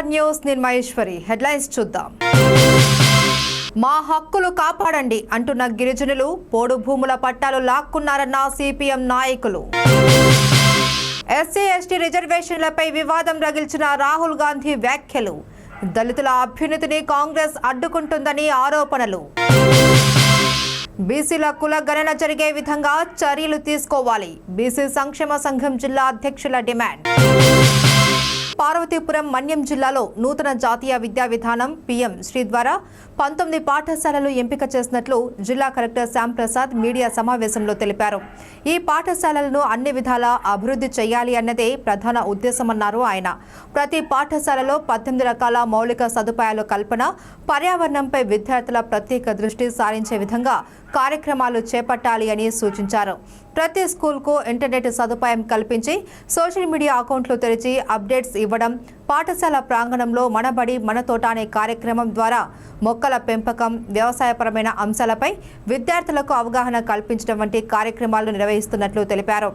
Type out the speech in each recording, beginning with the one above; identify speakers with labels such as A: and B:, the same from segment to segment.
A: NR news నిర్మయేశ్వరి headlines చూద్దాం. మా హక్కులు కాపాడండి అంటున్న గిరిజనులు పోడు భూముల పట్టాలు లాక్కున్నారన్న సిపిఎం నాయకులు. ఎస్సీ ఎస్టీ రిజర్వేషన్లపై వివాదం రగిల్చిన రాహుల్ గాంధీ వ్యాఖ్యలు. దళితుల అభ్యున్నతిని కాంగ్రెస్ అడ్డుకుంటుందని ఆరోపణలు. బీసీల కుల గణన జరిగే విధంగా చర్యలు తీసుకోవాలి. బీసీ సంక్షేమ సంఘం జిల్లా అధ్యక్షుల డిమాండ్. పార్వతీపురం మన్యం జిల్లాలో నూతన జాతీయ విద్యా విధానం పీఎం శ్రీ ద్వారా 19 పాఠశాలలు ఎంపిక చేసినట్లు జిల్లా కలెక్టర్ శ్యామ్ ప్రసాద్ మీడియా సమావేశంలో తెలిపారు. ఈ పాఠశాలలను అన్ని విధాలా అభివృద్ధి చేయాలి అన్నదే ప్రధాన ఉద్దేశమన్నారు ఆయన. ప్రతి పాఠశాలలో 18 రకాల మౌలిక సదుపాయాల కల్పన, పర్యావరణంపై విద్యార్థుల ప్రత్యేక దృష్టి సారించే విధంగా కార్యక్రమాలు చేపట్టాలి అని సూచించారు. ప్రతి స్కూల్కు ఇంటర్నెట్ సదుపాయం కల్పించి సోషల్ మీడియా అకౌంట్లు తెరిచి అప్డేట్స్ ఇవ్వడం, పాఠశాల ప్రాంగణంలో మనబడి మన తోట అనే కార్యక్రమం ద్వారా మొక్కల పెంపకం, వ్యవసాయపరమైన అంశాలపై విద్యార్థులకు అవగాహన కల్పించడం వంటి కార్యక్రమాలు నిర్వహిస్తున్నట్లు తెలిపారు.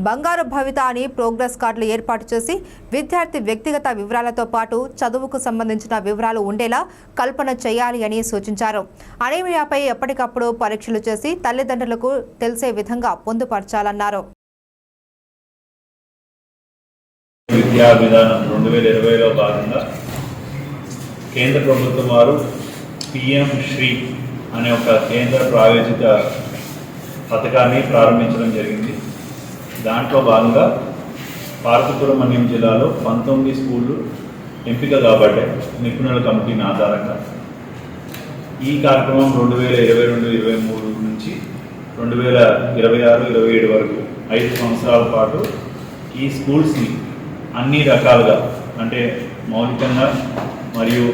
A: బంగారు భవిత అని ప్రోగ్రెస్ కార్డులు ఏర్పాటు చేసి విద్యార్థి వ్యక్తిగత వివరాలతో పాటు చదువుకు సంబంధించిన వివరాలు ఉండేలా కల్పన చేయాలి అని సూచించారు. అనీమియాపై ఎప్పటికప్పుడు పరీక్షలు చేసి తల్లిదండ్రులకు తెలిసే విధంగా పొందుపరచాలన్నారు.
B: విద్యా విధానం 2020లో భాగంగా కేంద్ర ప్రభుత్వం వారు పిఎం శ్రీ అనే ఒక కేంద్ర ప్రాయోజిత పథకాన్ని ప్రారంభించడం జరిగింది. దాంట్లో భాగంగా పార్వతీపురం మన్యం జిల్లాలో 19 స్కూళ్ళు ఎంపిక కాబట్టాయి నిపుణుల కమిటీని ఆధారంగా. ఈ కార్యక్రమం 2022-23 నుంచి 2026-27 వరకు 5 సంవత్సరాల పాటు ఈ స్కూల్స్ని అన్ని రకాలుగా అంటే మౌలికంగా మరియు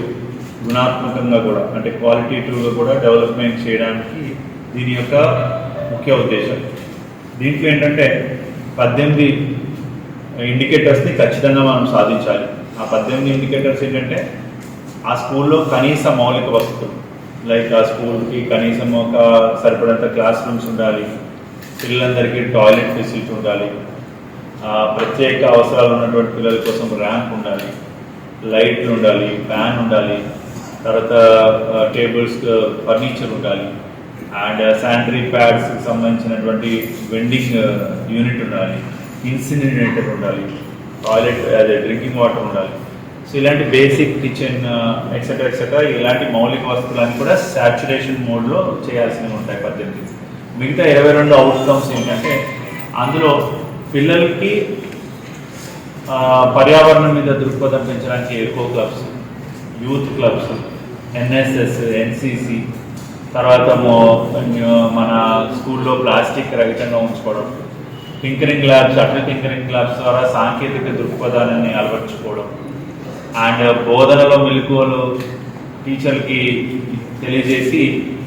B: గుణాత్మకంగా కూడా అంటే క్వాలిటేటివ్గా కూడా డెవలప్మెంట్ చేయడానికి దీని యొక్క ముఖ్య ఉద్దేశం. దీంట్లో ఏంటంటే 18 ఇండికేటర్స్ని ఖచ్చితంగా మనం సాధించాలి. ఆ 18 ఇండికేటర్స్ ఏంటంటే ఆ స్కూల్లో కనీస మౌలిక వసతులు, లైక్ ఆ స్కూల్కి కనీసం ఒక సరిపడంత క్లాస్ రూమ్స్ ఉండాలి, పిల్లలందరికీ టాయిలెట్ ఫెసిలిటీ ఉండాలి, ప్రత్యేక అవసరాలు ఉన్నటువంటి పిల్లల కోసం ర్యాంప్ ఉండాలి, లైట్లు ఉండాలి, ఫ్యాన్ ఉండాలి, తర్వాత టేబుల్స్ ఫర్నిచర్ ఉండాలి, అండ్ శానిటరీ ప్యాడ్స్కి సంబంధించినటువంటి వెండింగ్ యూనిట్ ఉండాలి, ఇన్సినరేటర్ ఉండాలి, టాయిలెట్ అదే డ్రింకింగ్ వాటర్ ఉండాలి. సో ఇలాంటి బేసిక్ కిచెన్ ఎక్సెట్రా ఎక్సెట్రా ఇలాంటి మౌలిక వస్తువులన్నీ కూడా సాచురేషన్ మోడ్లో చేయాల్సినవి ఉంటాయి 18. మిగతా 22 అవుట్కమ్స్ ఏంటంటే అందులో పిల్లలకి పర్యావరణం మీద దృక్పథం పెంచడానికి eco clubs, youth clubs, NSS, NCC, తర్వాత మన స్కూల్లో ప్లాస్టిక్ రహితంగా ఉంచుకోవడం, tinkering labs, Atal tinkering labs ద్వారా సాంకేతిక దృక్పథాన్ని అలవర్చుకోవడం, అండ్ బోధనలో మెలకువలు టీచర్కి తెలియజేసి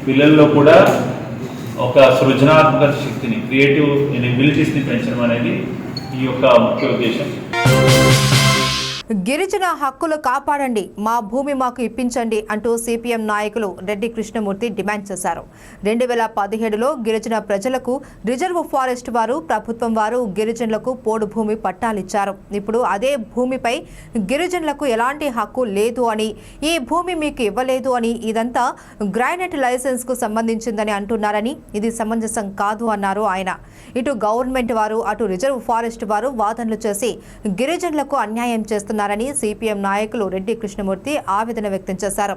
B: పిల్లల్లో కూడా ఒక సృజనాత్మక శక్తిని, క్రియేటివ్ ఎబిలిటీస్ని పెంచడం అనేది ఈ యొక్క ముఖ్య ఉద్దేశం.
A: గిరిజన హక్కులు కాపాడండి, మా భూమి మాకు ఇప్పించండి అంటూ సిపిఎం నాయకులు రెడ్డి కృష్ణమూర్తి డిమాండ్ చేశారు. 2017లో గిరిజన ప్రజలకు రిజర్వ్ ఫారెస్ట్ వారు ప్రభుత్వం వారు గిరిజనులకు పోడు భూమి పట్టాలిచ్చారు. ఇప్పుడు అదే భూమిపై గిరిజనులకు ఎలాంటి హక్కు లేదు అని, ఈ భూమి మీకు ఇవ్వలేదు అని, ఇదంతా గ్రానైట్ లైసెన్స్ కు సంబంధించిందని అంటున్నారని, ఇది సమంజసం కాదు అన్నారు ఆయన. ఇటు గవర్నమెంట్ వారు అటు రిజర్వ్ ఫారెస్ట్ వారు వాదనలు చేసి గిరిజనులకు అన్యాయం చేస్తున్నారు ని సిపిఎం నాయకులు రెడ్డి కృష్ణమూర్తి ఆవేదన వ్యక్తం చేశారు.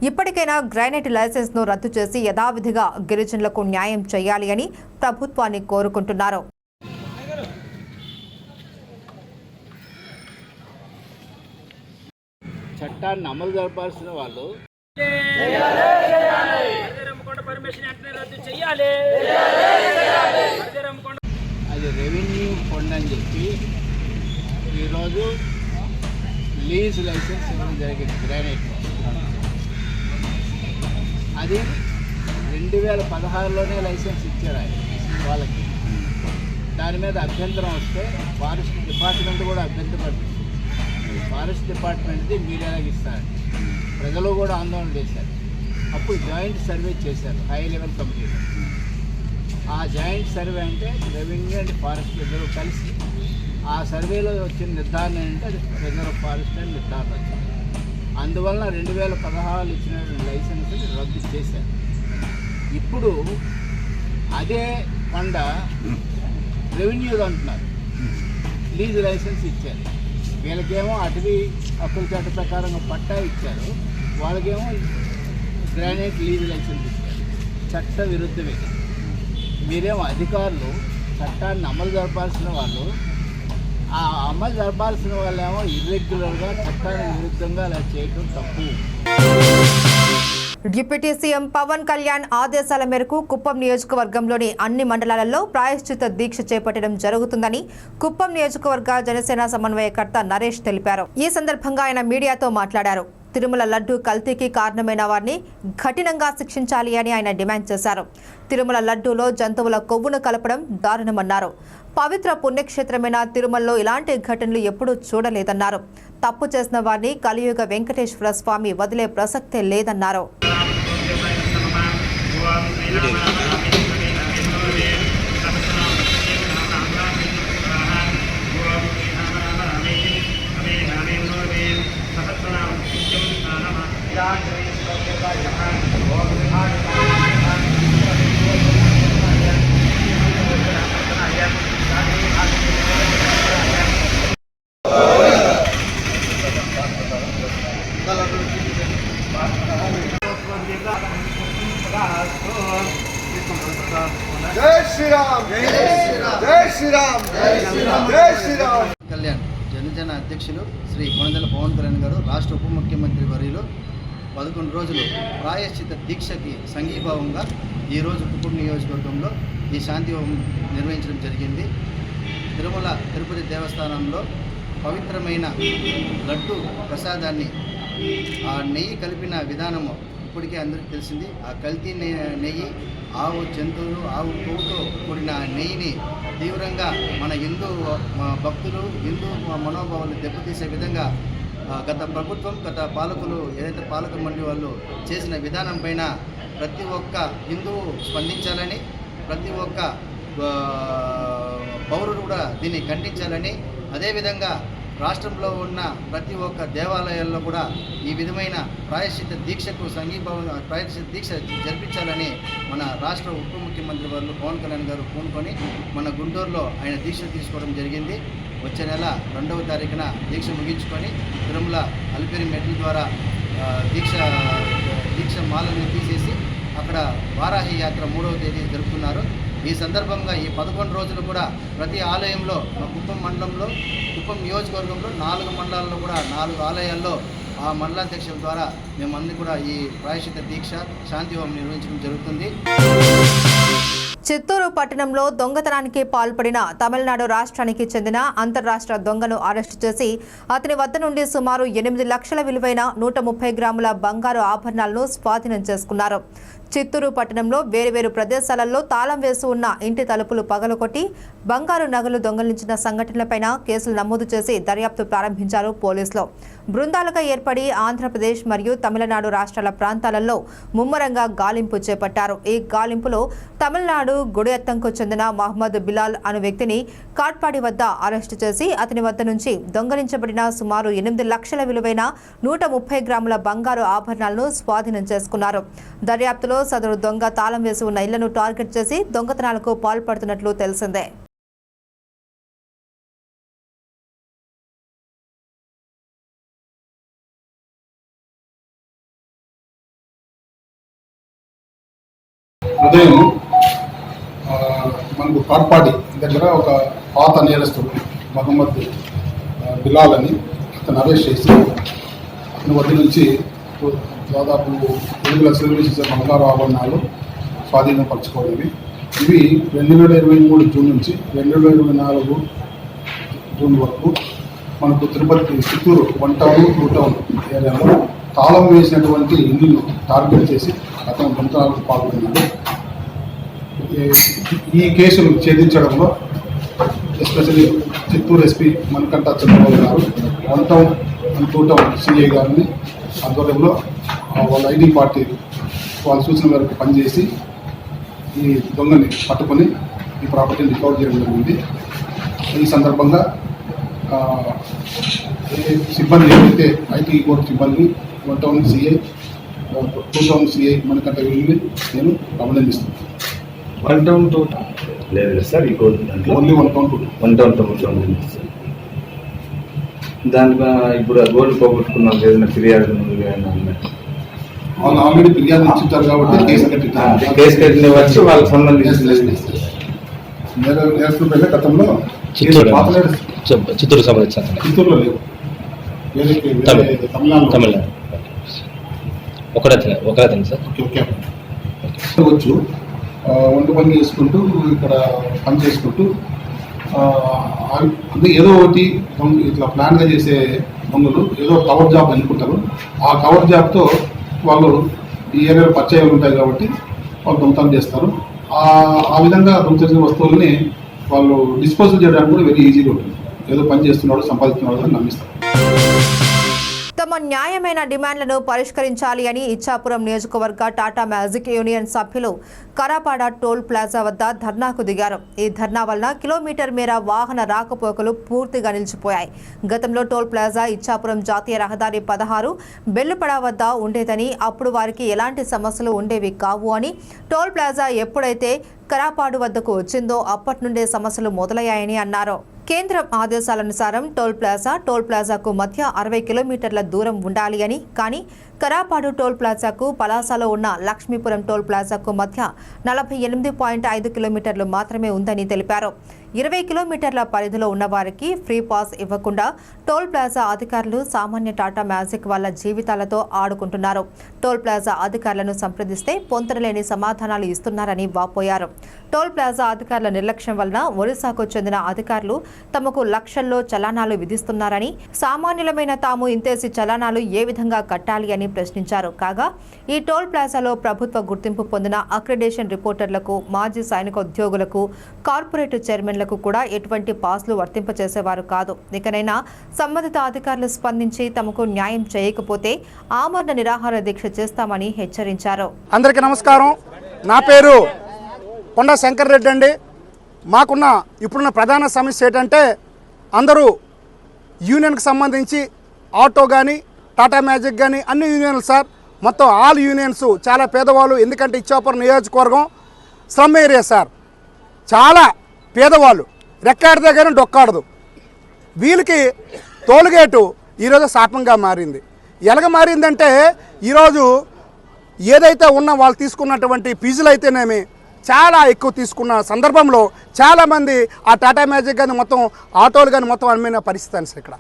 A: ఇప్పటికైనా గ్రానైట్ లైసెన్స్ ను రద్దు చేసి యథావిధిగా గిరిజనులకు న్యాయం చేయాలి అని ప్రభుత్వాన్ని కోరుకుంటున్నారు.
C: చట్టాన్ని అమలు జరపాల్సిన వాళ్ళు అది రెవెన్యూ ఫండ్ అని చెప్పి ఈరోజు లీజ్ లైసెన్స్ ఇవ్వడం జరిగింది గ్రానైట్. అది 2016లోనే లైసెన్స్ ఇచ్చారు వాళ్ళకి. దాని మీద అభ్యంతరం వస్తే ఫారెస్ట్ డిపార్ట్మెంట్ కూడా అభ్యంతరపడుతుంది. ఫారెస్ట్ డిపార్ట్మెంట్ది మీరు ఎలాగ ఇస్తారు, ప్రజలు కూడా ఆందోళన చేశారు. అప్పుడు జాయింట్ సర్వే చేశారు హై లెవెల్ కమిటీలో. ఆ జాయింట్ సర్వే అంటే రెవెన్యూ అండ్ ఫారెస్ట్ ఇద్దరు కలిసి ఆ సర్వేలో వచ్చిన నిర్ధారణ అంటే అది రిజర్వ్ ఫారెస్ట్ అని నిర్ధారణ వచ్చింది. అందువలన 2016 ఇచ్చిన లైసెన్స్ని రద్దు చేశారు. ఇప్పుడు అదే కొండ రెవెన్యూలు అంటున్నారు, లీజ్ లైసెన్స్ ఇచ్చారు. వీళ్ళకేమో అటవీ హక్కుల చట్ట ప్రకారంగా పట్టా ఇచ్చారు, వాళ్ళకేమో గ్రానైట్ లీజ్ లైసెన్స్ ఇచ్చారు. చట్ట విరుద్ధమే. మీరేమో అధికారులు చట్టాన్ని అమలు జరపాల్సిన వాళ్ళు, ఆ అమలు జరపాల్సిన వాళ్ళేమో ఇర్రెగ్యులర్గా చట్టానికి విరుద్ధంగా అలా చేయడం తప్పు.
A: డిప్యూటీ సీఎం పవన్ కళ్యాణ్ ఆదేశాల మేరకు కుప్పం నియోజకవర్గంలోని అన్ని మండలాలలో ప్రాయశ్చిత్త దీక్ష చేపట్టడం జరుగుతుందని కుప్పం నియోజకవర్గ జనసేన సమన్వయకర్త నరేష్ తెలిపారు. ఈ సందర్భంగా ఆయన మీడియాతో మాట్లాడారు. తిరుమల లడ్డు కల్తీకి కారణమైన వారిని కఠినంగా శిక్షించాలి అని ఆయన డిమాండ్ చేశారు. తిరుమల లడ్డూలో జంతువుల కొవ్వును కలపడం దారుణమన్నారు. పవిత్ర పుణ్యక్షేత్రమైన తిరుమలలో ఇలాంటి ఘటనలు ఎప్పుడూ చూడలేదన్నారు. తప్పు చేసిన వారిని కలియుగ వెంకటేశ్వర స్వామి వదిలే ప్రసక్తే లేదన్నారు.
D: జై శ్రీరామ్ జై శ్రీరామ్ జై శ్రీరామ్ జై శ్రీరామ్.
E: కళ్యాణ్ జనసేన అధ్యక్షులు శ్రీ కొణిదెల పవన్ కళ్యాణ్ గారు రాష్ట్ర ఉప ముఖ్యమంత్రి వర్యులు 11 రోజులు ప్రాయశ్చిత దీక్షకి సంఘీభావంగా ఈరోజు కుప్పం నియోజకవర్గంలో ఈ శాంతి హోమం నిర్వహించడం జరిగింది. తిరుమల తిరుపతి దేవస్థానంలో పవిత్రమైన లడ్డు ప్రసాదాన్ని ఆ నెయ్యి కలిపిన విధానము ఇప్పటికే అందరికీ తెలిసింది. ఆ కల్తీ నెయ్యి ఆవు జంతువులు ఆవు కొవ్వుతో కూడిన నెయ్యిని తీవ్రంగా మన హిందూ భక్తులు హిందూ మనోభావాలు దెబ్బతీసే విధంగా గత ప్రభుత్వం గత పాలకులు ఏదైతే పాలక మండలి వాళ్ళు చేసిన విధానం పైన ప్రతి ఒక్క హిందువు స్పందించాలని, ప్రతి ఒక్క పౌరుడు కూడా దీన్ని ఖండించాలని, అదేవిధంగా రాష్ట్రంలో ఉన్న ప్రతి ఒక్క దేవాలయాల్లో కూడా ఈ విధమైన ప్రాయశ్చిత్త దీక్షకు ప్రాయశ్చిత్త దీక్ష జరిపించాలని మన రాష్ట్ర ఉప ముఖ్యమంత్రి వారు పవన్ కళ్యాణ్ గారు పూనుకొని మన గుంటూరులో ఆయన దీక్ష తీసుకోవడం జరిగింది. వచ్చే నెల 2వ తారీఖున దీక్ష ముగించుకొని తిరుమల అలిపిరి మెట్ల ద్వారా దీక్ష మాలని తీసేసి అక్కడ వారాహి యాత్ర 3వ తేదీ జరుపుతున్నారు. ఈ సందర్భంగా ఈ 11 రోజులు కూడా ప్రతి ఆలయంలో కుప్పం మండలంలో కుప్పం నియోజకవర్గంలో 4 మండలాల్లో కూడా 4 ఆలయాల్లో ఆ మండలాధ్యక్షుల ద్వారా మేమందరూ కూడా ఈ ప్రాయశ్చిత్త దీక్ష శాంతి హోమం నిర్వహించడం జరుగుతుంది.
A: చిత్తూరు పట్టణంలో దొంగతనానికి పాల్పడిన తమిళనాడు రాష్ట్రానికి చెందిన అంతర్రాష్ట్ర దొంగను అరెస్టు చేసి అతని వద్ద నుండి సుమారు 8 లక్షల విలువైన 130 గ్రాముల బంగారు ఆభరణాలను స్వాధీనం చేసుకున్నారు. చిత్తూరు పట్టణంలో వేర్వేరు ప్రదేశాలలో తాళం వేసి ఉన్న ఇంటి తలుపులు పగలగొట్టి బంగారు నగలు దొంగిలించిన సంఘటనలపై కేసులు నమోదు చేసి దర్యాప్తు ప్రారంభించారు పోలీసులు. బృందాలుగా ఏర్పడి ఆంధ్రప్రదేశ్ మరియు తమిళనాడు రాష్ట్రాల ప్రాంతాలలో ముమ్మరంగా గాలింపు చేపట్టారు. ఈ గాలింపులో తమిళనాడు గుడియత్తంకు చెందిన మహమ్మద్ బిలాల్ అను వ్యక్తిని కాట్పాడి వద్ద అరెస్టు చేసి అతని వద్ద నుంచి దొంగిలించబడిన సుమారు 8 లక్షల విలువైన 130 గ్రాముల బంగారు ఆభరణాలను స్వాధీనం చేసుకున్నారు. దర్యాప్తులో సదరు దొంగ తాళం వేసి ఉన్న ఇళ్లను టార్గెట్ చేసి దొంగతనాలకు పాల్పడుతున్నట్లు తెలిసిందే.
F: ఉదయం మనకు కాట్పాడి దగ్గర ఒక పాత నేరస్తుడు మహమ్మద్ బిలాల్ అని అతను అరెస్ట్ చేసి అతని వద్ద నుంచి దాదాపు 7 లక్షల విలువ బంగారు ఆభరణాలు స్వాధీనపరచుకోవడమే. ఇవి 2023 జూన్ నుంచి 2024 జూన్ వరకు మనకు తిరుపతి చిత్తూరు 1 టౌన్ 2 టౌన్ ఏరియాలో తాళం వేసినటువంటి ఇల్లును టార్గెట్ చేసి అతను దొంగతనాలకు పాల్గొన్నాడు. ఈ కేసును ఛేదించడంలో ఎస్పెషల్లీ చిత్తూరు ఎస్పీ మణికంఠ చంద్రబాబు గారు 1 టౌన్ 2 టౌన్ సిఐ గారిని ఆధ్వర్యంలో వాళ్ళ ఐడి పార్టీ వాళ్ళ సూచన మేరకు పనిచేసి ఈ దొంగని పట్టుకొని ఈ ప్రాపర్టీని రికవర్ చేయడం జరిగింది. ఈ సందర్భంగా సిబ్బంది ఏదైతే ఐటీ కోర్టు సిబ్బంది 1 టౌన్ సిఐ 2 టౌన్ సిఐ మనకంటే వెళ్ళి నేను అభినందిస్తున్నాను.
G: 1 టౌన్ 2 లేదు సార్, ఇంకో
F: ఓన్లీ 1 టౌన్
G: 1 టౌన్ దాంట్లో ఇప్పుడు గోల్డ్ పోగొట్టుకున్నాం ఏదైనా ఫిర్యాదు
F: వాళ్ళు ఆల్రెడీ ఫిర్యాదు ఇచ్చింటారు కాబట్టి
G: కేసు కట్టిన వచ్చి వాళ్ళకి సంబంధించిన
F: నేర్చుకుంటే గతంలో
H: చిత్తూరు సంబంధించిన
F: చిత్తూరులో లేవు,
H: తమిళనాడు ఒకటే సార్.
F: ఓకే వచ్చు వంట పని చేసుకుంటూ ఇక్కడ పని చేసుకుంటూ అంటే ఏదో ఒకటి ఇట్లా ప్లాన్గా చేసే దొంగలు ఏదో కవర్ జాబ్ అనుకుంటారు. ఆ కవర్ జాబ్తో వాళ్ళు ఈ ఏరియాలో పరిచయాలు ఉంటాయి కాబట్టి వాళ్ళు దొంగతనం చేస్తారు. ఆ విధంగా దొంగ చేసిన వస్తువుల్ని వాళ్ళు డిస్పోజల్ చేయడానికి కూడా వెరీ ఈజీగా ఉంటుంది. ఏదో పని చేస్తున్నాడు సంపాదిస్తున్నాడు అని నమ్మిస్తారు.
A: తమ న్యాయమైన డిమాండ్లను పరిష్కరించాలి అని ఇచ్చాపురం నియోజకవర్గ టాటా మ్యాజిక్ యూనియన్ సభ్యులు కరాపాడ టోల్ ప్లాజా వద్ద ధర్నాకు దిగారు. ఈ ధర్నా వలన కిలోమీటర్ మేర వాహన రాకపోకలు పూర్తిగా నిలిచిపోయాయి. గతంలో టోల్ ప్లాజా ఇచ్చాపురం జాతీయ రహదారి 16 బెల్లుపడ వద్ద ఉండేదని, అప్పుడు వారికి ఎలాంటి సమస్యలు ఉండేవి కావు అని, టోల్ ప్లాజా ఎప్పుడైతే కరాపాడు వద్దకు వచ్చిందో అప్పటి నుండే సమస్యలు మొదలయ్యాయని అన్నారు. కేంద్రం ఆదేశాలనుసారం టోల్ ప్లాజాకు మధ్య 60 కిలోమీటర్ల దూరం ఉండాలి అని, కానీ కరాపాడు టోల్ ప్లాజాకు పలాసలో ఉన్న లక్ష్మీపురం టోల్ ప్లాజాకు మధ్య 48.5 కిలోమీటర్లు మాత్రమే ఉందని తెలిపారు. 20 కిలోమీటర్ల పరిధిలో ఉన్న వారికి ఫ్రీ పాస్ ఇవ్వకుండా టోల్ ప్లాజా అధికారులు సామాన్య టాటా మ్యాజిక్ వాళ్ళ జీవితాలతో ఆడుకుంటున్నారు. టోల్ ప్లాజా అధికారులను సంప్రదిస్తే పొంతనలేని సమాధానాలు ఇస్తున్నారని వాపోయారు. టోల్ ప్లాజా అధికారుల నిర్లక్ష్యం వలన ఒరిస్సాకు చెందిన అధికారులు తమకు లక్షల్లో చలానాలు విధిస్తున్నారని, సామాన్యులమైన తాము ఇంతేసి చలానాలు ఏ విధంగా కట్టాలి అని ప్రశ్నించారు. కాగా ఈ టోల్ ప్లాజాలో ప్రభుత్వ గుర్తింపు పొందిన అక్రిడేషన్ రిపోర్టర్లకు, మాజీ సైనిక ఉద్యోగులకు, కార్పొరేట్ చైర్మన్లకు కూడా ఎటువంటి పాస్లు వర్తింపచేసేవారు కాదు. ఇకనైనా సంబంధిత అధికారులు స్పందించి తమకు న్యాయం చేయకపోతే ఆమరణ నిరాహార దీక్ష చేస్తామని హెచ్చరించారు.
I: అందరికీ నమస్కారం. నా పేరు కొండ శంకర్ రెడ్డి అండి. మాకున్న ఇప్పుడున్న ప్రధాన సమస్య ఏంటంటే అందరూ యూనియన్కి సంబంధించి ఆటో కానీ టాటా మ్యాజిక్ కానీ అన్ని యూనియన్లు సార్, మొత్తం ఆల్ యూనియన్స్ చాలా పేదవాళ్ళు. ఎందుకంటే ఇచ్చాపురం నియోజకవర్గం స్లమ్ ఏరియా సార్, చాలా పేదవాళ్ళు, రెక్కాడితే కానీ డొక్కాడదు. వీళ్ళకి టోల్గేటు ఈరోజు శాపంగా మారింది. ఎలాగ మారిందంటే ఈరోజు ఏదైతే ఉన్న వాళ్ళు తీసుకున్నటువంటి ఫీజులు అయితేనేమి చాలా ఎక్కువ తీసుకున్న సందర్భంలో చాలామంది ఆ టాటా మ్యాజిక్ కానీ మొత్తం ఆటోలు కానీ మొత్తం అమ్మిన పరిస్థితి అని సార్. ఇక్కడ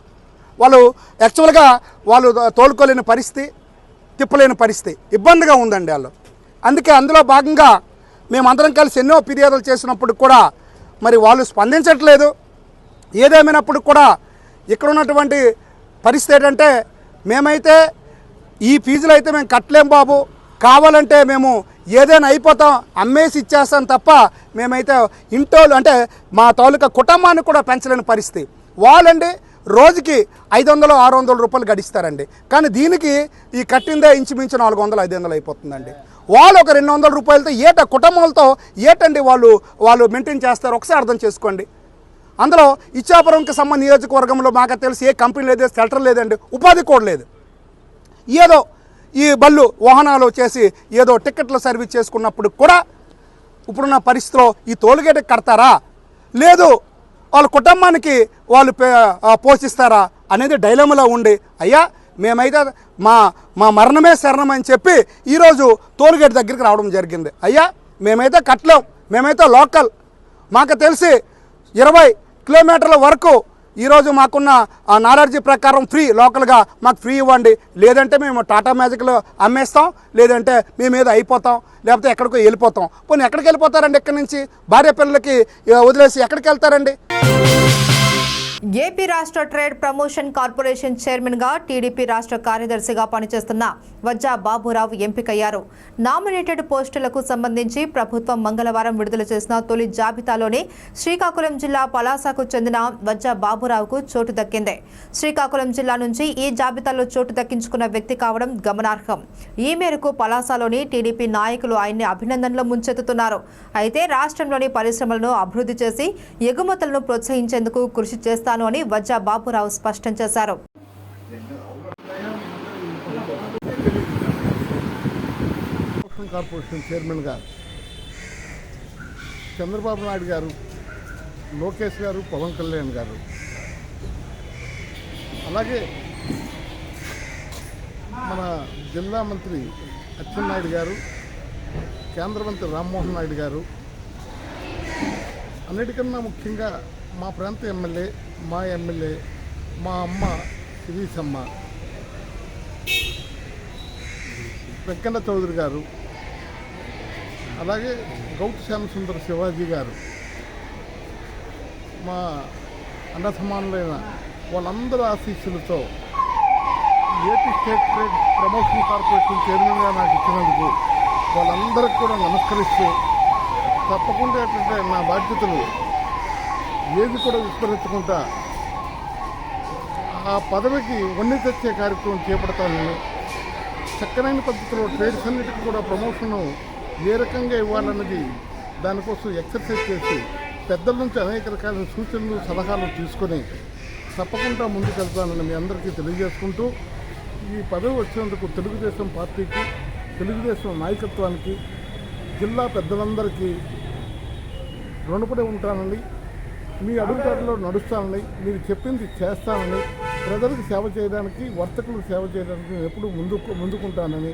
I: వాళ్ళు యాక్చువల్గా వాళ్ళు తోలుకోలేని పరిస్థితి, తిప్పలేని పరిస్థితి, ఇబ్బందిగా ఉందండి వాళ్ళు. అందుకే అందులో భాగంగా మేమందరం కలిసి ఎన్నో ఫిర్యాదులు చేసినప్పుడు కూడా మరి వాళ్ళు స్పందించట్లేదు. ఏదేమైనప్పుడు కూడా ఇక్కడ ఉన్నటువంటి పరిస్థితి ఏంటంటే మేమైతే ఈ ఫీజులు అయితే మేము కట్టలేం బాబు, కావాలంటే మేము ఏదైనా అయిపోతాం, అమ్మేసి ఇచ్చేస్తాం తప్ప మేమైతే ఇంటోళ్ళు అంటే మా తాలూకా కుటుంబాన్ని కూడా పెంచలేని పరిస్థితి. వాళ్ళండి రోజుకి 500-600 రూపాయలు గడిస్తారండి. కానీ దీనికి ఈ కట్టిందే ఇంచుమించు 400-500 అయిపోతుందండి. వాళ్ళు ఒక 200 రూపాయలతో కుటుంబాలతో ఏటండి వాళ్ళు మెయింటైన్ చేస్తారు, ఒకసారి అర్థం చేసుకోండి. అందులో ఇచ్చాపురంకి సంబంధించిన నియోజకవర్గంలో మాకు తెలిసి ఏ కంపెనీ లేదు, షెల్టర్ లేదండి, ఉపాధి కూడా లేదు. ఏదో ఈ బళ్ళు వాహనాలు చేసి ఏదో టికెట్లు సర్వీస్ చేసుకున్నప్పుడు కూడా ఇప్పుడున్న పరిస్థితిలో ఈ టోల్గేట్ కడతారా, లేదు వాళ్ళ కుటుంబానికి వాళ్ళు పోషిస్తారా అనేది డైలమాలో ఉండి, అయ్యా మేమైతే మా మరణమే శరణం అని చెప్పి ఈరోజు టోల్గేట్ దగ్గరికి రావడం జరిగింది. అయ్యా మేమైతే కట్టలేం, మేమైతే లోకల్, మాకు తెలిసి 20 కిలోమీటర్ల వరకు ఈరోజు మాకున్న నాలెడ్జీ ప్రకారం ఫ్రీ, లోకల్గా మాకు ఫ్రీ ఇవ్వండి, లేదంటే మేము టాటా మ్యాజిక్లో అమ్మేస్తాం, లేదంటే మేమేదో అయిపోతాం, లేకపోతే ఎక్కడికో వెళ్ళిపోతాం. పోనీ ఎక్కడికి వెళ్ళిపోతారండి? ఇక్కడి నుంచి భార్య పిల్లలకి వదిలేసి ఎక్కడికి వెళ్తారండి?
A: ఏపీ రాష్ట్ర ట్రేడ్ ప్రమోషన్ కార్పొరేషన్ చైర్మన్గా టీడీపీ రాష్ట్ర కార్యదర్శిగా పనిచేస్తున్న వజ్జా బాబురావు ఎంపికయ్యారు. నామినేటెడ్ పోస్టులకు సంబంధించి ప్రభుత్వం మంగళవారం విడుదల చేసిన తొలి జాబితాలోనే శ్రీకాకుళం జిల్లా పలాసకు చెందిన వజ్జా బాబురావుకు చోటు దక్కింది. శ్రీకాకుళం జిల్లా నుంచి ఈ జాబితాలో చోటు దక్కించుకున్న వ్యక్తి కావడం గమనార్హం. ఈ మేరకు పలాసలోని టీడీపీ నాయకులు ఆయన్ని అభినందనలు ముంచెత్తుతున్నారు. అయితే రాష్ట్రంలోని పరిశ్రమలను అభివృద్ధి చేసి ఎగుమతులను ప్రోత్సహించేందుకు కృషి చేస్తాను అని వజ్జా బాబురావు స్పష్టం చేశారు.
I: ప్రమోషన్ కార్పొరేషన్ చైర్మన్గా చంద్రబాబు నాయుడు గారు, లోకేష్ గారు, పవన్ కళ్యాణ్ గారు, అలాగే మన జిల్లా మంత్రి అచ్చెన్నాయుడు గారు, కేంద్ర మంత్రి రామ్మోహన్ నాయుడు గారు, అన్నిటికన్నా ముఖ్యంగా మా ప్రాంత ఎమ్మెల్యే, మా అమ్మ శిరీషమ్మ, వెంకన్న చౌదరి గారు, అలాగే గౌతు శ్యామసుందర శివాజీ గారు, మా అన్న సమానులైన వాళ్ళందరి ఆశీస్సులతో AP state trade promotion corporation చైర్మన్గా నాకు ఇచ్చినందుకు వాళ్ళందరికీ కూడా నమస్కరిస్తూ, తప్పకుండా ఏంటంటే నా బాధ్యతలు ఏది కూడా విస్మరించకుండా ఆ పదవికి వన్నె తెచ్చే కార్యక్రమం చేపడతానని, చక్కనైన పద్ధతిలో ట్రేడ్స్ అన్నిటికీ కూడా ప్రమోషను ఏ రకంగా ఇవ్వాలన్నది దానికోసం ఎక్సర్సైజ్ చేసి పెద్దల నుంచి అనేక రకాల సూచనలు, సలహాలు తీసుకొని తప్పకుండా ముందుకెళ్తానని మీ అందరికీ తెలియజేసుకుంటూ, ఈ పదవి వచ్చినందుకు తెలుగుదేశం పార్టీకి, తెలుగుదేశం నాయకత్వానికి, జిల్లా పెద్దలందరికీ రుణపడి ఉంటానని, మీ అడుగుదారిలో నడుస్తానని, మీరు చెప్పింది చేస్తానని, ప్రజలకు సేవ చేయడానికి, వర్తకులకు సేవ చేయడానికి నేను ఎప్పుడూ ముందుకుంటానని.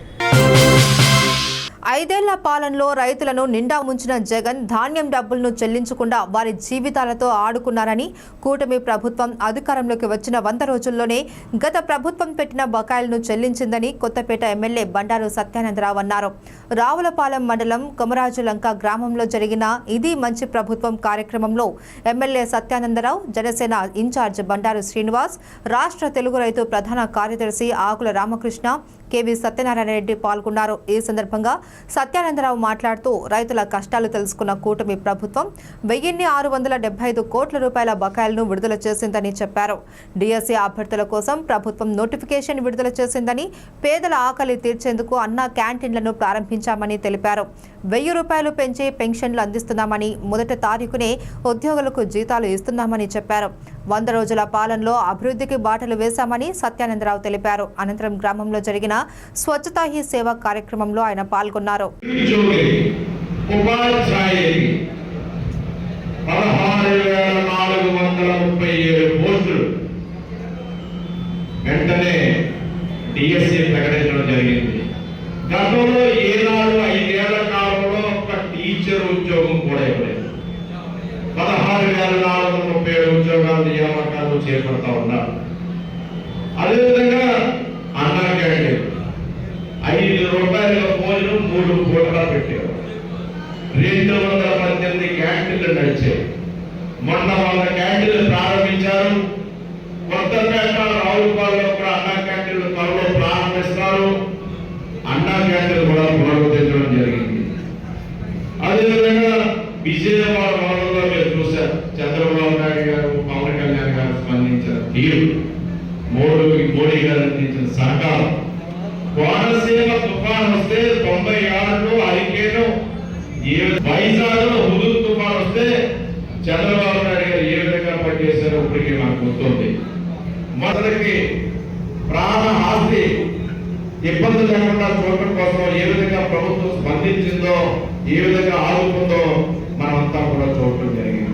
A: 5 ఏళ్ల పాలనలో రైతులను నిండా ముంచిన జగన్ ధాన్యం డబ్బులను చెల్లించకుండా వారి జీవితాలతో ఆడుకున్నారని, కూటమి ప్రభుత్వం అధికారంలోకి వచ్చిన 100 రోజుల్లోనే గత ప్రభుత్వం పెట్టిన బకాయిలను చెల్లించిందని కొత్తపేట ఎమ్మెల్యే బండారు సత్యానందరావు అన్నారు. రావులపాలెం మండలం కొమరాజులంక గ్రామంలో జరిగిన ఇది మంచి ప్రభుత్వం కార్యక్రమంలో ఎమ్మెల్యే సత్యానందరావు, జనసేన ఇన్ఛార్జ్ బండారు శ్రీనివాస్, రాష్ట్ర తెలుగు రైతు ప్రధాన కార్యదర్శి ఆకుల రామకృష్ణ, కేవీ సత్యనారాయణ రెడ్డి పాల్గొన్నారు. ఈ సందర్భంగా సత్యానందరావు మాట్లాడుతూ, రైతుల కష్టాలు తెలుసుకున్న కూటమి ప్రభుత్వం 1675 కోట్ల రూపాయల బకాయిలను విడుదల చేసిందని చెప్పారు. డిఎస్సీ అభ్యర్థుల కోసం ప్రభుత్వం నోటిఫికేషన్ విడుదల చేసిందని, పేదల ఆకలి తీర్చేందుకు అన్నా క్యాంటీన్లను ప్రారంభించామని తెలిపారు. 1000 రూపాయలు పెంచి పెన్షన్లు అందిస్తున్నామని, మొదటి తారీఖునే ఉద్యోగులకు జీతాలు ఇస్తున్నామని చెప్పారు. 100 రోజుల పాలనలో అభివృద్ధికి బాటలు వేశామని సత్యానందరావు తెలిపారు. అనంతరం గ్రామంలో జరిగిన స్వచ్ఛతా హీ సేవ కార్యక్రమంలో ఆయన పాల్గొన్నారు.
J: 16,437 పోస్టులు వెంటనే డిఎస్సీ ప్రకటించడం జరిగింది. గతంలో ఏనాడు 5 ఏళ్ల కాలంలో ఒక్క టీచర్ ఉద్యోగం కూడా ఇవ్వలేదు. 16,437 ఉద్యోగాలు, నియామకాలు చేపడతా ఉన్నారు. అదేవిధంగా అన్నా క్యాంటీన్ 5 రూపాయల భోజనం 3 పూటలా పెట్టారు. 218 క్యాంటీన్లు నడిచాయి. మొన్న 100 క్యాంటీన్లు ప్రారంభించారు. కొత్తపేట, రావులపాలెంలో కూడా అన్నా క్యాంటీన్లు త్వరలో ప్రారంభిస్తారు. అన్నా క్యాంటీన్లు కూడా పునరుద్ధరించడం జరిగింది. అదేవిధంగా విజయవాడ వనరులో మీరు చూశారు, చంద్రబాబు నాయుడు గారు, పవన్ కళ్యాణ్ గారు స్పందించిన తీరు, మోడీ గారు అందించిన సహకారం. కోనసీమ తుఫాన్ వస్తే 96లో హరికేను, వైజాగ్లో హుదూద్ తుఫాన్ వస్తే చంద్రబాబు నాయుడు గారు ఏ విధంగా పనిచేశారో ఇప్పటికీ నాకు గుర్తుంది. మొదటికి ప్రాణ ఆస్తి ఇబ్బంది లేకుండా చూడటం కోసం ఏ విధంగా ప్రభుత్వం స్పందించిందో, ఏ విధంగా ఆదుకుందో మనమంతా కూడా చూడటం జరిగింది.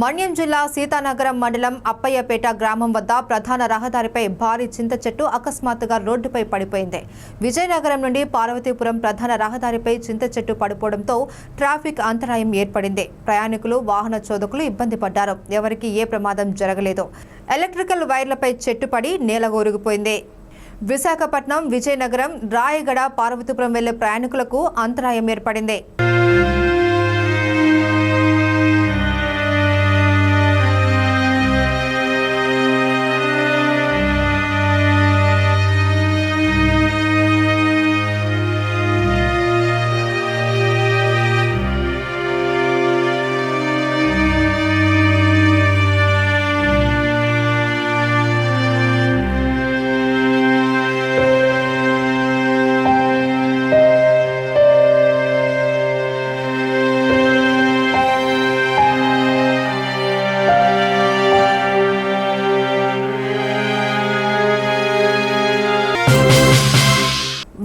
A: మన్యం జిల్లా సీతానగరం మండలం అప్పయ్యపేట గ్రామం వద్ద ప్రధాన రహదారిపై భారీ చింత చెట్టు అకస్మాత్తుగా రోడ్డుపై పడిపోయింది. విజయనగరం నుండి పార్వతీపురం ప్రధాన రహదారిపై చింత చెట్టు పడిపోవడంతో ట్రాఫిక్ అంతరాయం ఏర్పడింది. ప్రయాణికులు, వాహన చోదకులు ఇబ్బంది పడ్డారు. ఎవరికీ ఏ ప్రమాదం జరగలేదు. ఎలక్ట్రికల్ వైర్లపై చెట్టు పడి నేలగొరిగిపోయింది. విశాఖపట్నం, విజయనగరం, రాయగడ, పార్వతీపురం వెళ్లే ప్రయాణికులకు అంతరాయం ఏర్పడింది.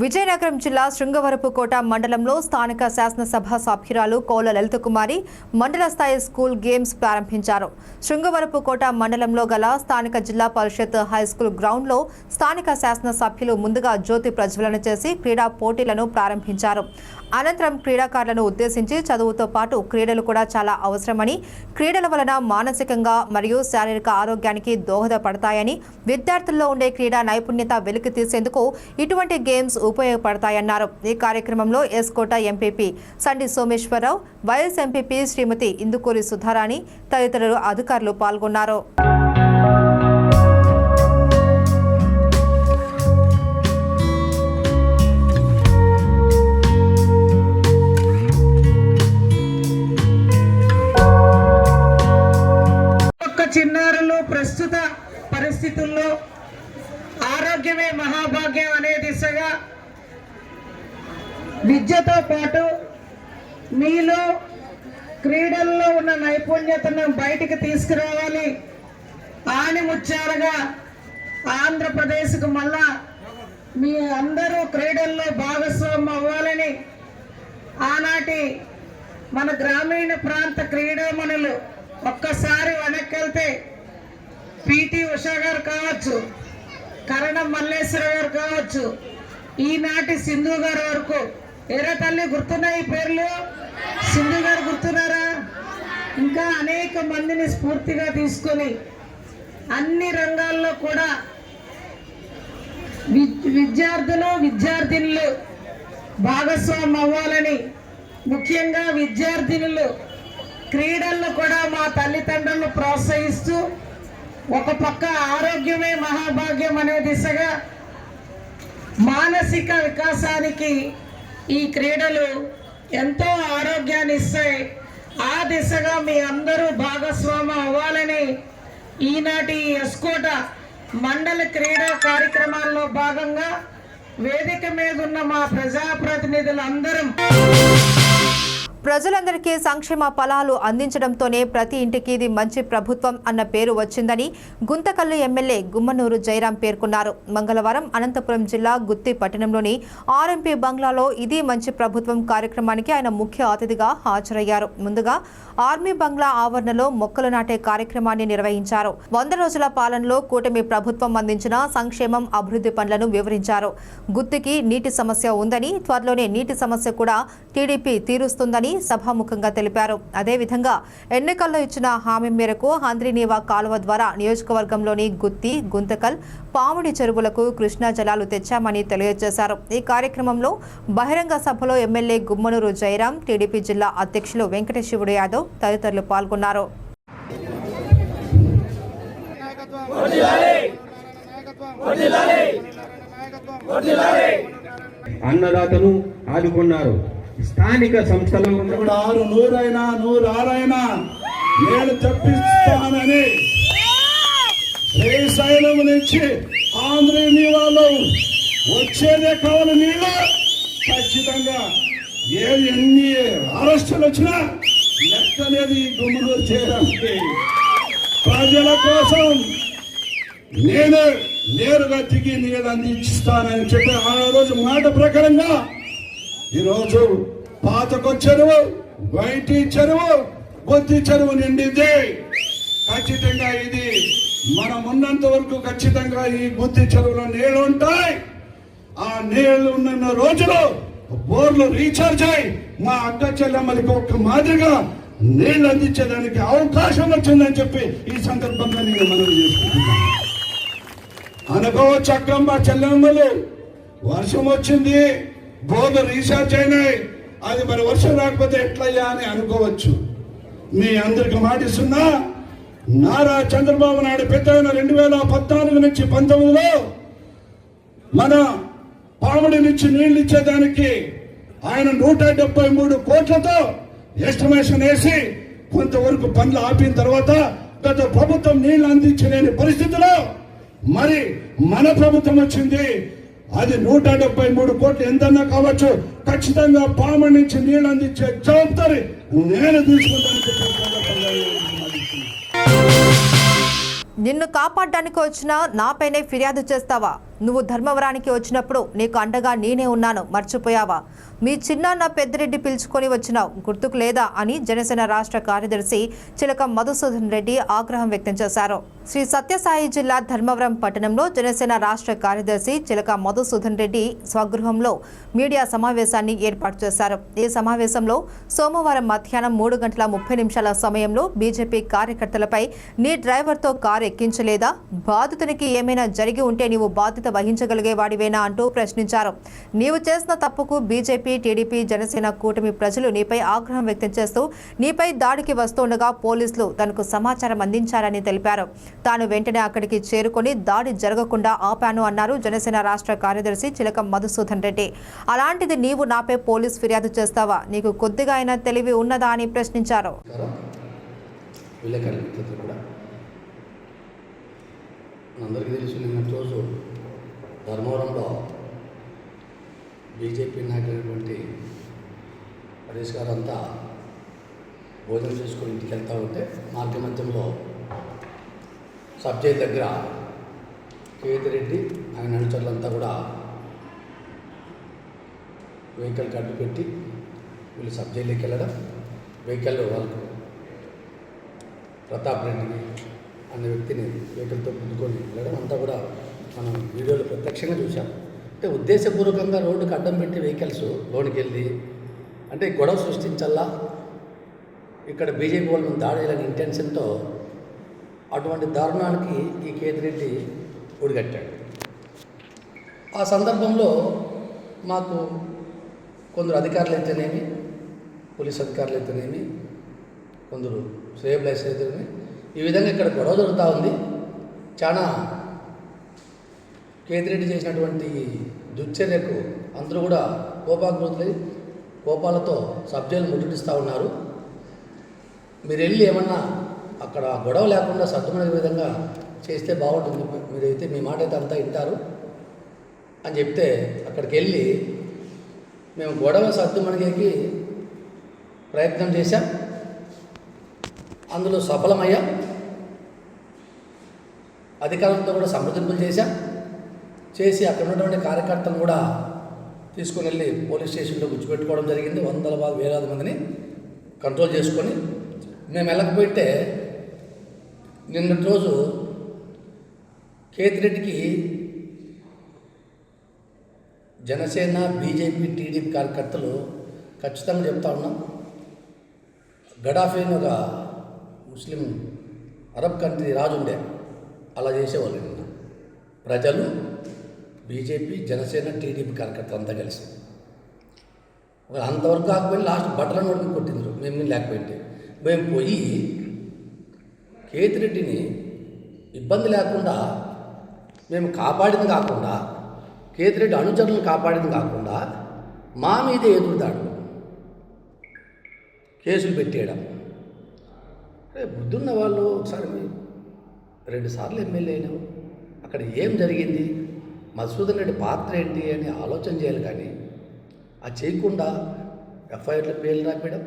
A: విజయనగరం జిల్లా శృంగవరపుకోట మండలంలో స్థానిక శాసనసభ సభ్యురాలు కోల లలితకుమారి మండల స్థాయి స్కూల్ గేమ్స్ ప్రారంభించారు. శృంగవరపుకోట మండలంలో గల స్థానిక జిల్లా పరిషత్ హైస్కూల్ గ్రౌండ్లో స్థానిక శాసనసభ్యులు ముందుగా జ్యోతి ప్రజ్వలన చేసి క్రీడా పోటీలను ప్రారంభించారు. అనంతరం క్రీడాకారులను ఉద్దేశించి చదువుతో పాటు క్రీడలు కూడా చాలా అవసరమని, క్రీడల వలన మానసికంగా మరియు శారీరక ఆరోగ్యానికి దోహదపడతాయని, విద్యార్థుల్లో ఉండే క్రీడా నైపుణ్యత వెలికి తీసేందుకు ఇటువంటి గేమ్స్ ఉపయోగపడతాయన్నారు. ఈ కార్యక్రమంలో S Kota MPP Sandi Someswara Rao, vice MPP Srimati Indukuri Sudharani తదితరులు అధికారులు పాల్గొన్నారు.
K: చిన్నారులు ప్రస్తుత పరిస్థితుల్లో ఆరోగ్యమే మహాభాగ్యం అనే దిశగా విద్యతో పాటు మీలో క్రీడల్లో ఉన్న నైపుణ్యతను బయటికి తీసుకురావాలి. ఆణిముత్యాలుగా ఆంధ్రప్రదేశ్కు మళ్ళా మీ అందరూ క్రీడల్లో భాగస్వామ్యం అవ్వాలని ఆనాటి మన గ్రామీణ ప్రాంత క్రీడామణులు ఒక్కసారి వెనక్కి వెళ్తే పిటి ఉషా గారు కావచ్చు, కరణం మల్లేశ్వర గారు కావచ్చు, ఈనాటి సింధు గారు వరకు. ఎరా తల్లి గుర్తున్నాయి పేర్లు? సింధు గారు గుర్తున్నారా? ఇంకా అనేక మందిని స్ఫూర్తిగా తీసుకొని అన్ని రంగాల్లో కూడా విద్యార్థులు విద్యార్థినులు భాగస్వామ్యం అవ్వాలని, ముఖ్యంగా విద్యార్థినులు క్రీడలను కూడా మా తల్లిదండ్రులను ప్రోత్సహిస్తూ ఒక పక్క ఆరోగ్యమే మహాభాగ్యం అనే దిశగా మానసిక వికాసానికి ఈ క్రీడలు ఎంతో ఆరోగ్యాన్ని ఇస్తాయి. ఆ దిశగా మీ అందరూ భాగస్వామ్యం అవ్వాలని ఈనాటి ఎస్కోట మండల క్రీడా కార్యక్రమాల్లో భాగంగా వేదిక మీద ఉన్న మా ప్రజాప్రతినిధులందరం
A: ప్రజలందరికీ సంక్షేమ ఫలాలు అందించడంతోనే ప్రతి ఇంటికి ఇది మంచి ప్రభుత్వం అన్న పేరు వచ్చిందని గుంతకల్లు ఎమ్మెల్యే గుమ్మనూరు జయరాం పేర్కొన్నారు. మంగళవారం అనంతపురం జిల్లా గుత్తి పట్టణంలోని ఆర్ఎంపీ బంగ్లాలో ఇది మంచి ప్రభుత్వం కార్యక్రమానికి ఆయన ముఖ్య అతిథిగా హాజరయ్యారు. ముందుగా ఆర్మీ బంగ్లా ఆవరణలో మొక్కలు నాటే కార్యక్రమాన్ని నిర్వహించారు. 100 రోజుల పాలనలో కూటమి ప్రభుత్వం అందించిన సంక్షేమం, అభివృద్ధి పనులను వివరించారు. గుత్తికి నీటి సమస్య ఉందని, త్వరలోనే నీటి సమస్య కూడా టీడీపీ తీరుస్తుందని సభాముఖంగా తెలిపారు. అదేవిధంగా ఎన్నికల్లో ఇచ్చిన హామీ మేరకు హంద్రీనీవా కాలువ ద్వారా నియోజకవర్గంలోని గుత్తి, గుంతకల్, పాముడి చెరువులకు కృష్ణా జలాలు తెచ్చామని తెలియజేశారు. ఈ కార్యక్రమంలో బహిరంగ సభలో ఎమ్మెల్యే గుమ్మనూరు జయరాం, టీడీపీ జిల్లా అధ్యక్షులు వెంకటశివుడు యాదవ్ తదితరులు పాల్గొన్నారు.
L: అన్నదాతను ఆదుకున్నారు. స్థానిక సంస్థలు
F: ఆరు నూరైనా 106 నేను తప్పిస్తానని శ్రీశైలం నుంచి ఆంధ్రనీవాలో వచ్చేదే కావాలి నీళ్ళు. ఖచ్చితంగా ఎన్ని అరెస్టులు వచ్చినా లెక్క అనేది గుమ్మనూరు చేయడానికి ప్రజల కోసం నేను నేరుగా దిగి నీళ్ళు అందిస్తానని చెప్పి ఆ రోజు మాట ప్రకారంగా ఈరోజు పాతకొ చెరువు, బయటి చెరువు, బొత్తి చెరువు నిండింది. ఖచ్చితంగా ఇది మనం ఉన్నంత వరకు ఖచ్చితంగా ఈ బొత్తి చెరువులో నీళ్లు ఉంటాయి. ఆ నీళ్లు ఉన్న రోజులు బోర్లు రీఛార్జ్ అయి మా అక్క చెల్లెమ్మలకి ఒక్క మాదిరిగా నీళ్లు అందించేదానికి అవకాశం వచ్చిందని చెప్పి ఈ సందర్భంగా నేను మనవి చేసుకుంటున్నాను. అనుకోవచ్చు అక్కమ్మ చెల్లెమ్మలు, వర్షం వచ్చింది, బోర్లు రీఛార్జ్ అయినాయి, అది మరి వర్షం రాకపోతే ఎట్లయ్యా అని అనుకోవచ్చు. మీ అందరికి మాటిస్తున్నా, నారా చంద్రబాబు నాయుడు పెద్ద 2014 నుంచి 19లో మన పాముడి నుంచి నీళ్లు ఇచ్చేదానికి ఆయన 173 కోట్లతో ఎస్టిమేషన్ వేసి కొంతవరకు పనులు ఆపిన తర్వాత గత ప్రభుత్వం నీళ్లు అందించలేని పరిస్థితిలో మరి మన ప్రభుత్వం వచ్చింది. అది 173 కోట్లు ఎంతన్నా కావచ్చు, ఖచ్చితంగా పాముడి నుంచి నీళ్లు అందించే జవాబారి నేను తీసుకుంటాను.
A: నిన్ను కాపాడడానికి వచ్చినా నాపైనే ఫిర్యాదు చేస్తావా? నువ్వు ధర్మవరానికి వచ్చినప్పుడు నీకు అండగా నేనే ఉన్నాను, మర్చిపోయావా? మీ చిన్నాన్న పెద్దిరెడ్డి పిలుచుకొని వచ్చినావు, గుర్తుకు లేదా అని జనసేన రాష్ట్ర కార్యదర్శి చిలక మధుసూదన్ రెడ్డి ఆగ్రహం వ్యక్తం చేశారు. శ్రీ సత్యసాయి జిల్లా ధర్మవరం పట్టణంలో జనసేన రాష్ట్ర కార్యదర్శి చిలక మధుసూదన్ రెడ్డి స్వగృహంలో మీడియా సమావేశాన్ని ఏర్పాటు చేశారు. ఈ సమావేశంలో సోమవారం మధ్యాహ్నం 3:30 సమయంలో బీజేపీ కార్యకర్తలపై నీ డ్రైవర్తో కారు ఎక్కించలేదా? బాధితునికి ఏమైనా జరిగి ఉంటే నీవు బాధ్యత వహించగలిగేవాడివేనా అంటూ ప్రశ్నించారు. నీవు చేసిన తప్పుకు బీజేపీ, టీడీపీ, జనసేన కూటమి ప్రజలు నీపై ఆగ్రహం వ్యక్తం చేస్తూ నీపై దాడికి వస్తుండగా పోలీసులు తనకు సమాచారం అందించారని తెలిపారు. తాను వెంటనే అక్కడికి చేరుకొని దాడి జరగకుండా ఆపాను అన్నారు జనసేన రాష్ట్ర కార్యదర్శి చిలక మధుసూదన్ రెడ్డి. అలాంటిది నీవు నాపై పోలీస్ ఫిర్యాదు చేస్తావా? నీకు కొద్దిగా అయినా తెలివి ఉన్నదా అని ప్రశ్నించారు.
E: అందరికీ తెలుసు, నిన్నటి రోజు ధర్మవరంలో బీజేపీ నాయకులైనటువంటి హరీష్ గారు అంతా భోజనం చేసుకొని ఇంటికి వెళ్తూ ఉంటే మార్గ మధ్యంలో సబ్ జైలు దగ్గర కేతిరెడ్డి ఆయన అనుచరులంతా కూడా వెహికల్ అడ్డు పెట్టి వీళ్ళు సబ్ జైలుకి వెళ్ళడం, వెహికల్ వాళ్ళకు ప్రతాప్ రెడ్డిని అనే వ్యక్తిని వెహికల్తో గుద్దుకొని వెళ్ళడం అంతా కూడా మనం వీడియోలో ప్రత్యక్షంగా చూసాం. అంటే ఉద్దేశపూర్వకంగా రోడ్డుకు అడ్డం పెట్టి వెహికల్స్ లోనికి వెళ్ళి అంటే గొడవ సృష్టించల్లా, ఇక్కడ బీజేపీ వాళ్ళని దాడి చేయాలని ఇంటెన్షన్తో అటువంటి దారుణానికి ఈ కేతిరెడ్డి ఒడిగట్టాడు. ఆ సందర్భంలో మాకు కొందరు అధికారులు అయితేనేమి, పోలీస్ అధికారులు అయితేనేమి, కొందరు శ్రేయబ్లైస్ అయితేనేమి ఈ విధంగా ఇక్కడ గొడవ జరుగుతూ ఉంది. చాలా కేతిరెడ్డి చేసినటువంటి దుశ్చర్యకు అందరూ కూడా కోపాగ్రతులై కోపాలతో సబ్ జైలు ముట్టడిస్తూ ఉన్నారు. మీరు వెళ్ళి ఏమన్నా అక్కడ గొడవ లేకుండా సర్దుమనే విధంగా చేస్తే బాగుంటుంది, మీరైతే మీ మాట అయితే అంతా వింటారు అని చెప్తే అక్కడికి వెళ్ళి మేము గొడవ సర్దుమణిగేకి ప్రయత్నం చేశాం, అందులో సఫలమయ్యాం. అధికారులతో కూడా సంప్రదింపులు చేసి అక్కడ ఉన్నటువంటి కార్యకర్తలను కూడా తీసుకుని వెళ్ళి పోలీస్ స్టేషన్లో గుర్చిపెట్టుకోవడం జరిగింది. వేలాది మందిని కంట్రోల్ చేసుకొని మేము వెళ్ళకపోతే నిన్నటి రోజు కేతిరెడ్డికి జనసేన, బీజేపీ, టీడీపీ కార్యకర్తలు ఖచ్చితంగా చెప్తా ఉన్నాం, గడాఫీ ఒక ముస్లిం అరబ్ కంట్రీ రాజు ఉండే, అలా చేసేవాళ్ళు. ప్రజలు, బీజేపీ, జనసేన, టీడీపీ కార్యకర్తలు అంతా కలిసి అంతవరకు కాకపోయి లాస్ట్ బట్టలను నోటికి కొట్టిండ్రు. మేము లేకపోయింటే మేము పోయి కేతిరెడ్డిని ఇబ్బంది లేకుండా మేము కాపాడింది కాకుండా, కేతిరెడ్డి అనుచరులను కాపాడింది కాకుండా మా మీదే ఎదురుదాడు, కేసులు పెట్టేయడం. బుద్ధున్న వాళ్ళు ఒకసారి 2 సార్లు ఎమ్మెల్యే అయినావు, అక్కడ ఏం జరిగింది, మధుసూదన్ రెడ్డి పాత్ర ఏంటి అని ఆలోచన చేయాలి. కానీ అది చేయకుండా ఎఫ్ఐఆర్ల పేర్లు రాపేయడం,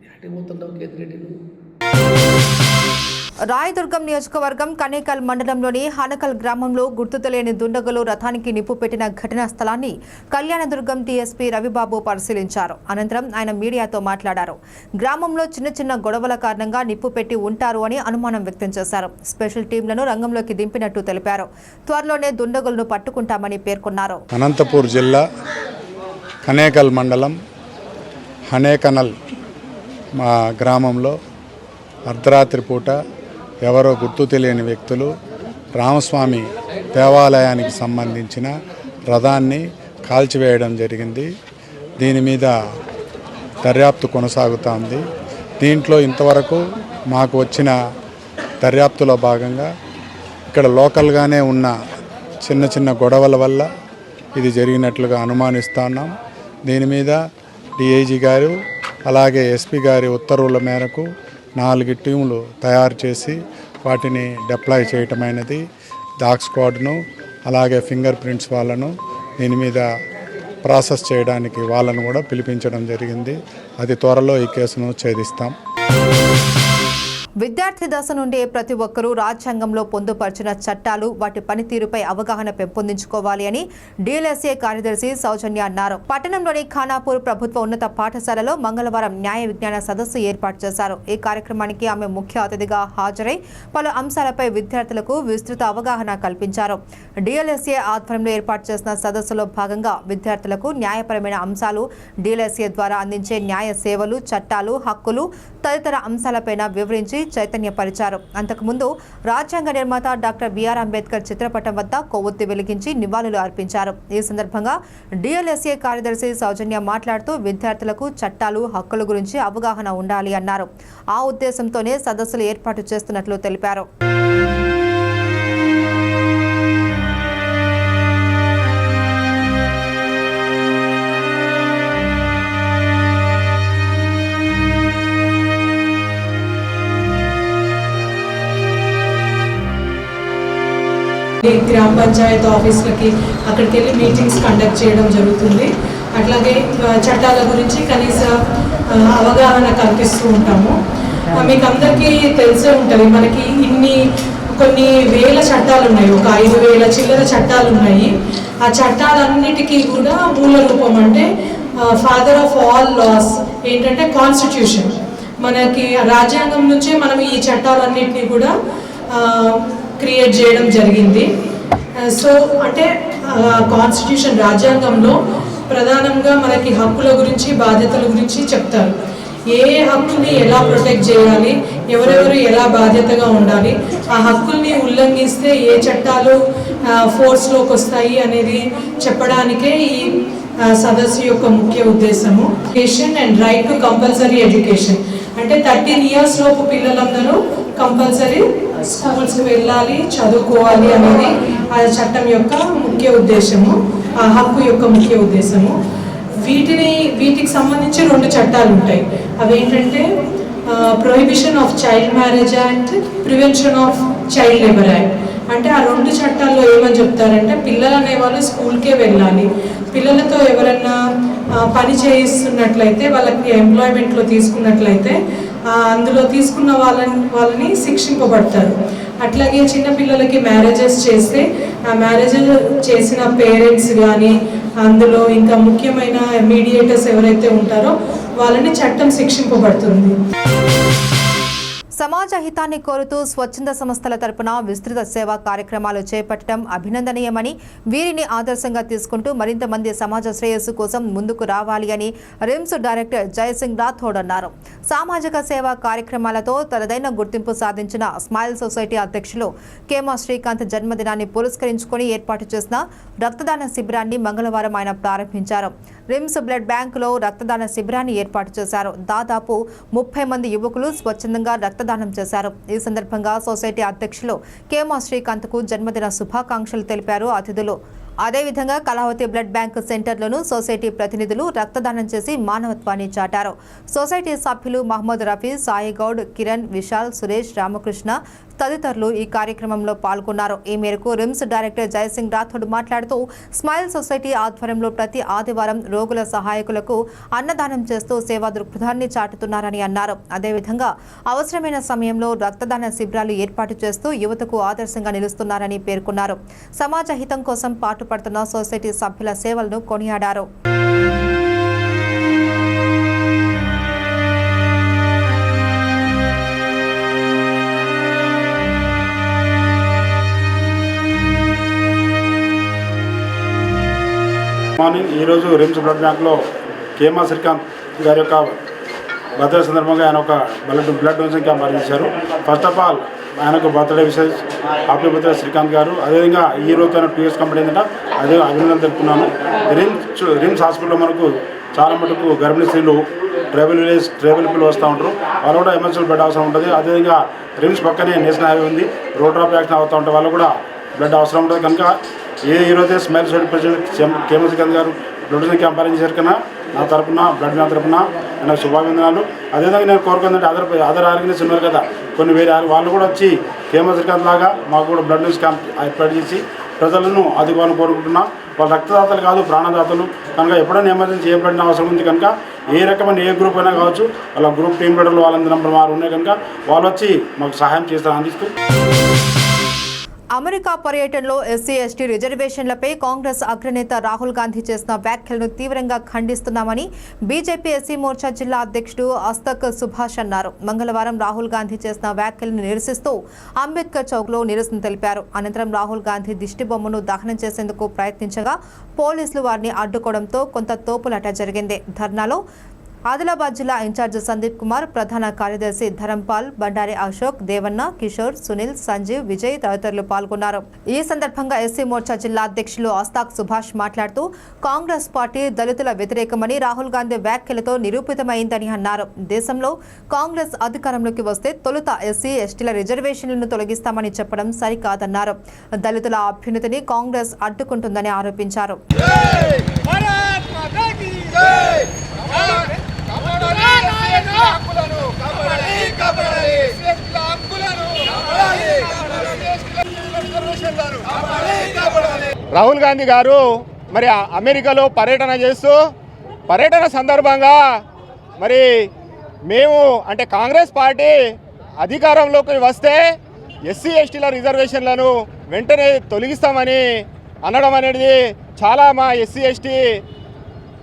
E: ఎక్కడికి పోతుండవు కేతిరెడ్డి నువ్వు?
A: రాయదుర్గం నియోజకవర్గం కనేకల్ మండలంలోని హనకల్ గ్రామంలో గుర్తు తెలియని దుండగులు రథానికి నిప్పు పెట్టిన ఘటనా స్థలాన్ని కళ్యాణదుర్గం టీఎస్పీ రవిబాబు పరిశీలించారు. అనంతరం ఆయన మీడియాతో మాట్లాడారు. గ్రామంలో చిన్న గొడవల కారణంగా నిప్పు పెట్టి ఉంటారు అని అనుమానం వ్యక్తం చేశారు. స్పెషల్ టీంలను రంగంలోకి దింపినట్టు తెలిపారు. త్వరలోనే దుండగులను పట్టుకుంటామని పేర్కొన్నారు.
F: అనంతపూర్ జిల్లా కనేకల్ మండలం హనేకనల్ మా గ్రామంలో అర్ధరాత్రి పూట ఎవరో గుర్తు తెలియని వ్యక్తులు రామస్వామి దేవాలయానికి సంబంధించిన రథాన్ని కాల్చివేయడం జరిగింది. దీని మీద దర్యాప్తు కొనసాగుతోంది. దీంట్లో ఇంతవరకు మాకు వచ్చిన దర్యాప్తులో భాగంగా ఇక్కడ లోకల్గానే ఉన్న చిన్న గొడవల వల్ల ఇది జరిగినట్లుగా అనుమానిస్తున్నాం. దీని మీద డిఐజీ గారు అలాగే ఎస్పీ గారి ఉత్తర్వుల మేరకు 4 టీములు తయారు చేసి వాటిని డిప్లాయ్ చేయటమైనది. డాగ్ స్క్వాడ్ను అలాగే ఫింగర్ ప్రింట్స్ వాళ్ళను దీని మీద ప్రాసెస్ చేయడానికి వాళ్ళను కూడా పిలిపించడం జరిగింది. అతి త్వరలో ఈ కేసును ఛేదిస్తాం.
A: విద్యార్థి దశ నుండే ప్రతి ఒక్కరూ రాజ్యాంగంలో పొందుపరిచిన చట్టాలు వాటి పనితీరుపై అవగాహన పెంపొందించుకోవాలి అని డిఎల్ఎస్ఏ కార్యదర్శి సౌజన్య అన్నారు. పట్టణంలోని ఖానాపూర్ ప్రభుత్వ ఉన్నత పాఠశాలలో మంగళవారం న్యాయ విజ్ఞాన సదస్సు ఏర్పాటు చేశారు. ఈ కార్యక్రమానికి ఆమె ముఖ్య అతిథిగా హాజరై పలు అంశాలపై విద్యార్థులకు విస్తృత అవగాహన కల్పించారు. డిఎల్ఎస్ఏ ఆధ్వర్యంలో ఏర్పాటు చేసిన సదస్సులో భాగంగా విద్యార్థులకు న్యాయపరమైన అంశాలు, డిఎల్ఎస్ఏ ద్వారా అందించే న్యాయ సేవలు, చట్టాలు, హక్కులు తదితర అంశాలపైన వివరించి చైతన్యపరిచారు. అంతకుముందు రాజ్యాంగ నిర్మాత డాక్టర్ బిఆర్ అంబేద్కర్ చిత్రపటం వద్ద కొవ్వొత్తి వెలిగించి నివాళులు అర్పించారు. ఈ సందర్భంగా డిఎల్ఎస్ఏ కార్యదర్శి సౌజన్య మాట్లాడుతూ విద్యార్థులకు చట్టాలు, హక్కుల గురించి అవగాహన ఉండాలి అన్నారు. ఆ ఉద్దేశంతోనే సదస్సులు ఏర్పాటు చేస్తున్నట్లు తెలిపారు.
K: గ్రామ పంచాయత్ ఆఫీసులకి అక్కడికి వెళ్ళి మీటింగ్స్ కండక్ట్ చేయడం జరుగుతుంది. అట్లాగే చట్టాల గురించి కనీస అవగాహన కల్పిస్తూ ఉంటాము. మీకు అందరికీ తెలిసే ఉంటుంది, మనకి కొన్ని వేల చట్టాలు ఉన్నాయి, ఒక 5,000 చిల్లర చట్టాలు ఉన్నాయి. ఆ చట్టాలన్నిటికీ కూడా మూల రూపం అంటే ఫాదర్ ఆఫ్ ఆల్ లాస్ ఏంటంటే కాన్స్టిట్యూషన్. మనకి రాజ్యాంగం నుంచే మనం ఈ చట్టాలన్నింటినీ కూడా క్రియేట్ చేయడం జరిగింది. సో అంటే కాన్స్టిట్యూషన్, రాజ్యాంగంలో ప్రధానంగా మనకి హక్కుల గురించి, బాధ్యతల గురించి చెప్తారు. ఏ హక్కుని ఎలా ప్రొటెక్ట్ చేయాలి, ఎవరెవరు ఎలా బాధ్యతగా ఉండాలి, ఆ హక్కుల్ని ఉల్లంఘిస్తే ఏ చట్టాలు ఫోర్స్లోకి వస్తాయి అనేది చెప్పడానికే ఈ సదస్సు యొక్క ముఖ్య ఉద్దేశము. Education and right to compulsory education అంటే 13 years లోపు పిల్లలందరూ కంపల్సరీ స్కూల్స్కి వెళ్ళాలి, చదువుకోవాలి అనేది ఆ చట్టం యొక్క ముఖ్య ఉద్దేశము, ఆ హక్కు యొక్క ముఖ్య ఉద్దేశము. వీటికి సంబంధించి 2 చట్టాలు ఉంటాయి. అవేంటంటే prohibition of child marriage act, prevention of child labour act. అంటే ఆ 2 చట్టాల్లో ఏమని చెప్తారంటే పిల్లలు అనేవాళ్ళు స్కూల్కే వెళ్ళాలి, పిల్లలతో ఎవరన్నా పని చేయిస్తున్నట్లయితే, వాళ్ళకి ఎంప్లాయ్మెంట్లో తీసుకున్నట్లయితే అందులో తీసుకున్న వాళ్ళని శిక్షింపబడతారు. అట్లాగే చిన్నపిల్లలకి మ్యారేజెస్ చేస్తే ఆ మ్యారేజ్ చేసిన పేరెంట్స్ కానీ, అందులో ఇంకా ముఖ్యమైన మీడియేటర్స్ ఎవరైతే ఉంటారో వాళ్ళని చట్టం శిక్షింపబడుతుంది.
A: సమాజ హితాన్ని కోరుతూ స్వచ్ఛంద సంస్థల తరపున విస్తృత సేవా కార్యక్రమాలు చేపట్టడం అభినందనీయమని, వీరిని ఆదర్శంగా తీసుకుంటూ మరింత మంది సమాజ శ్రేయస్సు కోసం ముందుకు రావాలి అని రిమ్స్ డైరెక్టర్ జయసింగ్ రాథోడ్ అన్నారు. సామాజిక సేవా కార్యక్రమాలతో తనదైన గుర్తింపు సాధించిన స్మైల్ సొసైటీ అధ్యక్షులు కేమా శ్రీకాంత్ జన్మదినాన్ని పురస్కరించుకొని ఏర్పాటు చేసిన రక్తదాన శిబిరాన్ని మంగళవారం ఆయన ప్రారంభించారు. రిమ్స్ బ్లడ్ బ్యాంకులో రక్తదాన శిబిరాన్ని ఏర్పాటు చేశారు. దాదాపు 30 మంది యువకులు స్వచ్ఛందంగా రక్తదానం చేశారు. ఈ సందర్భంగా సొసైటీ అధ్యక్షులు కేమా శ్రీకాంత్కు జన్మదిన శుభాకాంక్షలు తెలిపారు అతిథులు. అదేవిధంగా కళావతి బ్లడ్ బ్యాంక్ సెంటర్లోనూ సొసైటీ ప్రతినిధులు రక్తదానం చేసి మానవత్వాన్ని చాటారు. సొసైటీ సభ్యులు మహమ్మద్ రఫీ, సాయిగౌడ్, కిరణ్, విశాల్, సురేష్, రామకృష్ణ తదితరులు ఈ కార్యక్రమంలో పాల్గొన్నారు. ఈ మేరకు రిమ్స్ డైరెక్టర్ జయసింగ్ రాథోడ్ మాట్లాడుతూ స్మైల్ సొసైటీ ఆధ్వర్యంలో ప్రతి ఆదివారం రోగుల సహాయకులకు అన్నదానం చేస్తూ సేవా దృక్పథాన్ని చాటుతున్నారని అన్నారు. అదేవిధంగా అవసరమైన సమయంలో రక్తదాన శిబిరాలు ఏర్పాటు చేస్తూ యువతకు ఆదర్శంగా నిలుస్తున్నారని పేర్కొన్నారు. సమాజ హితం కోసం పాటుపడుతున్న సొసైటీ సభ్యుల సేవలను కొనియాడారు.
F: మార్నింగ్ ఈరోజు రిమ్స్ బ్లడ్ బ్యాంక్లో కేమా శ్రీకాంత్ గారి యొక్క బర్త్డే సందర్భంగా ఆయన ఒక బ్లడ్ డొనేషన్ క్యాంప్ ఆరంభించారు. ఫస్ట్ ఆఫ్ ఆల్ ఆయనకు బర్త్డే విషయం హ్యాపీ బర్త్డే శ్రీకాంత్ గారు. అదేవిధంగా ఈ రోజు ఆయన 2 years కంప్లీట్ అయిందట, అదే అభినందనలు తెలుపుతున్నాను. రిమ్స్ హాస్పిటల్లో మనకు చాలా మటుకు గర్భిణీ స్త్రీలు, ట్రైబల్ పిల్లలు వస్తూ ఉంటారు, వాళ్ళు కూడా ఎమర్జెన్సీ బ్లడ్ అవసరం ఉంటుంది. అదేవిధంగా రిమ్స్ పక్కనే నేషనల్ హైవే ఉంది, రోడ్ ట్రాఫిక్ యాక్సిడెంట్ అవుతూ ఉంటాయి, వాళ్ళు కూడా బ్లడ్ అవసరం ఉంటుంది. కనుక ఈరోజే స్మైల్ సొసైటీ ప్రెసిడెంట్ కేమా శ్రీకాంత్ గారు బ్లడ్ డొనేషన్ క్యాంప్ అరేంజ్ చేశారు కన్నా నా తరపున బ్లడ్ బ్యాంక్ తరపున నాకు శుభాభినందనాలు. అదేవిధంగా నేను కోరుకుందంటే అదర్ ఆర్గనైజేషన్ ఉన్నారు కదా కొన్ని వేరే వాళ్ళు కూడా వచ్చి కేమా శ్రీకాంత్ లాగా మాకు కూడా బ్లడ్ డొనేషన్ క్యాంప్ ఏర్పాటు చేసి ప్రజలను ఆదుకోవాలని కోరుకుంటున్నా. వాళ్ళు రక్తదాతలు కాదు, ప్రాణదాతలు. కనుక ఎప్పుడైనా ఎమర్జెన్సీ చేయబడిన అవసరం ఉంది కనుక ఏ రకమైన ఏ గ్రూప్ అయినా కావచ్చు, అలా గ్రూప్ టీం లీడర్లు వాళ్ళందరూ నెంబర్ వారు ఉన్నాయి కనుక వాళ్ళు వచ్చి మాకు సహాయం చేస్తారు అందిస్తూ.
A: అమెరికా పర్యటనలో ఎస్సీ ఎస్టీ రిజర్వేషన్లపై కాంగ్రెస్ అగ్రనేత రాహుల్ గాంధీ చేసిన వ్యాఖ్యలను తీవ్రంగా ఖండిస్తున్నామని బీజేపీ ఎస్సీ మోర్చా జిల్లా అధ్యక్షుడు అస్తక్ సుభాష్ అన్నారు. మంగళవారం రాహుల్ గాంధీ చేసిన వ్యాఖ్యలను నిరసిస్తూ అంబేద్కర్ చౌక్లో నిరసన తెలిపారు. అనంతరం రాహుల్ గాంధీ దిష్టిబొమ్మను దహనం చేసేందుకు ప్రయత్నించగా పోలీసులు వారిని అడ్డుకోవడంతో కొంత తోపులాట జరిగింది. ధర్నాలో ఆదిలాబాద్ జిల్లా ఇన్ఛార్జ్ సందీప్ కుమార్, ప్రధాన కార్యదర్శి ధరంపాల్, బండారి అశోక్, దేవన్న, కిషోర్, సునీల్, సంజీవ్, విజయ్ తదితరులు పాల్గొన్నారు. ఈ సందర్భంగా ఎస్సీ మోర్చా జిల్లా అధ్యక్షులు అస్తాక్ సుభాష్ మాట్లాడుతూ కాంగ్రెస్ పార్టీ దళితుల వ్యతిరేకమని రాహుల్ గాంధీ వ్యాఖ్యలతో నిరూపితమైందని అన్నారు. దేశంలో కాంగ్రెస్ అధికారంలోకి వస్తే తొలుత ఎస్సీ ఎస్టీల రిజర్వేషన్లను తొలగిస్తామని చెప్పడం సరికాదన్నారు. దళితుల అభ్యున్నతిని కాంగ్రెస్ అడ్డుకుంటుందని ఆరోపించారు.
I: రాహుల్ గాంధీ గారు మరి అమెరికాలో పర్యటన చేస్తూ పర్యటన సందర్భంగా మరి మేము అంటే కాంగ్రెస్ పార్టీ అధికారంలోకి వస్తే ఎస్సీ ఎస్టీల రిజర్వేషన్లను వెంటనే తొలగిస్తామని అనడం అనేది చాలా మా ఎస్సీ ఎస్టీ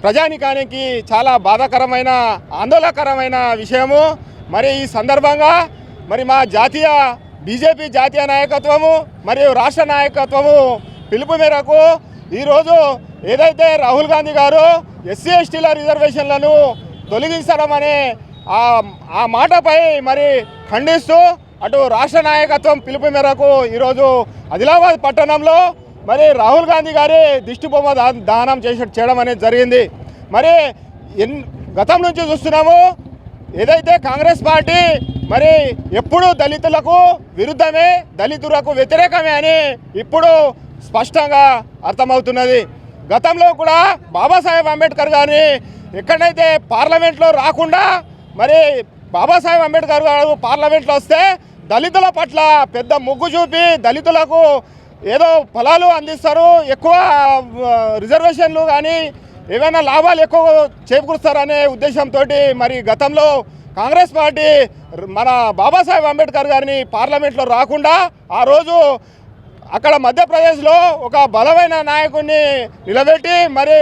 I: ప్రజానికానికి చాలా బాధాకరమైన ఆందోళనకరమైన విషయము. మరి ఈ సందర్భంగా మరి మా జాతీయ బీజేపీ జాతీయ నాయకత్వము మరియు రాష్ట్ర నాయకత్వము పిలుపు మేరకు ఈరోజు ఏదైతే రాహుల్ గాంధీ గారు ఎస్సీ ఎస్టీల రిజర్వేషన్లను తొలగించడం అనే ఆ మాటపై మరి ఖండిస్తూ అటు రాష్ట్ర నాయకత్వం పిలుపు మేరకు ఈరోజు ఆదిలాబాద్ పట్టణంలో మరి రాహుల్ గాంధీ గారి దిష్టిబొమ్మ దానం చేయడం అనేది జరిగింది. మరి గతం నుంచి చూస్తున్నాము ఏదైతే కాంగ్రెస్ పార్టీ మరి ఎప్పుడు దళితులకు విరుద్ధమే, దళితులకు వ్యతిరేకమే అని ఇప్పుడు స్పష్టంగా అర్థమవుతున్నది. గతంలో కూడా బాబాసాహెబ్ అంబేద్కర్ గారిని ఎక్కడైతే పార్లమెంట్లో రాకుండా మరి బాబాసాహెబ్ అంబేద్కర్ గారు పార్లమెంట్లో వస్తే దళితుల పట్ల పెద్ద మొగ్గు చూపి దళితులకు ఏదో ఫలాలు అందిస్తారు, ఎక్కువ రిజర్వేషన్లు కానీ ఏమైనా లాభాలు ఎక్కువ చేకూరుస్తారనే ఉద్దేశంతో మరి గతంలో కాంగ్రెస్ పార్టీ మన బాబాసాహెబ్ అంబేద్కర్ గారిని పార్లమెంట్లో రాకుండా ఆ రోజు అక్కడ మధ్యప్రదేశ్లో ఒక బలమైన నాయకుడిని నిలబెట్టి మరి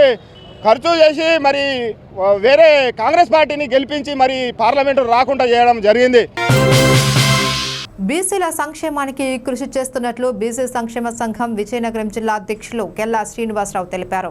I: ఖర్చు చేసి మరి వేరే కాంగ్రెస్ పార్టీని గెలిపించి మరి పార్లమెంటు రాకుండా చేయడం జరిగింది.
A: బీసీల సంక్షేమానికి కృషి చేస్తున్నట్లు బీసీ సంక్షేమ సంఘం విజయనగరం జిల్లా అధ్యక్షులు కెల్లా శ్రీనివాసరావు తెలిపారు.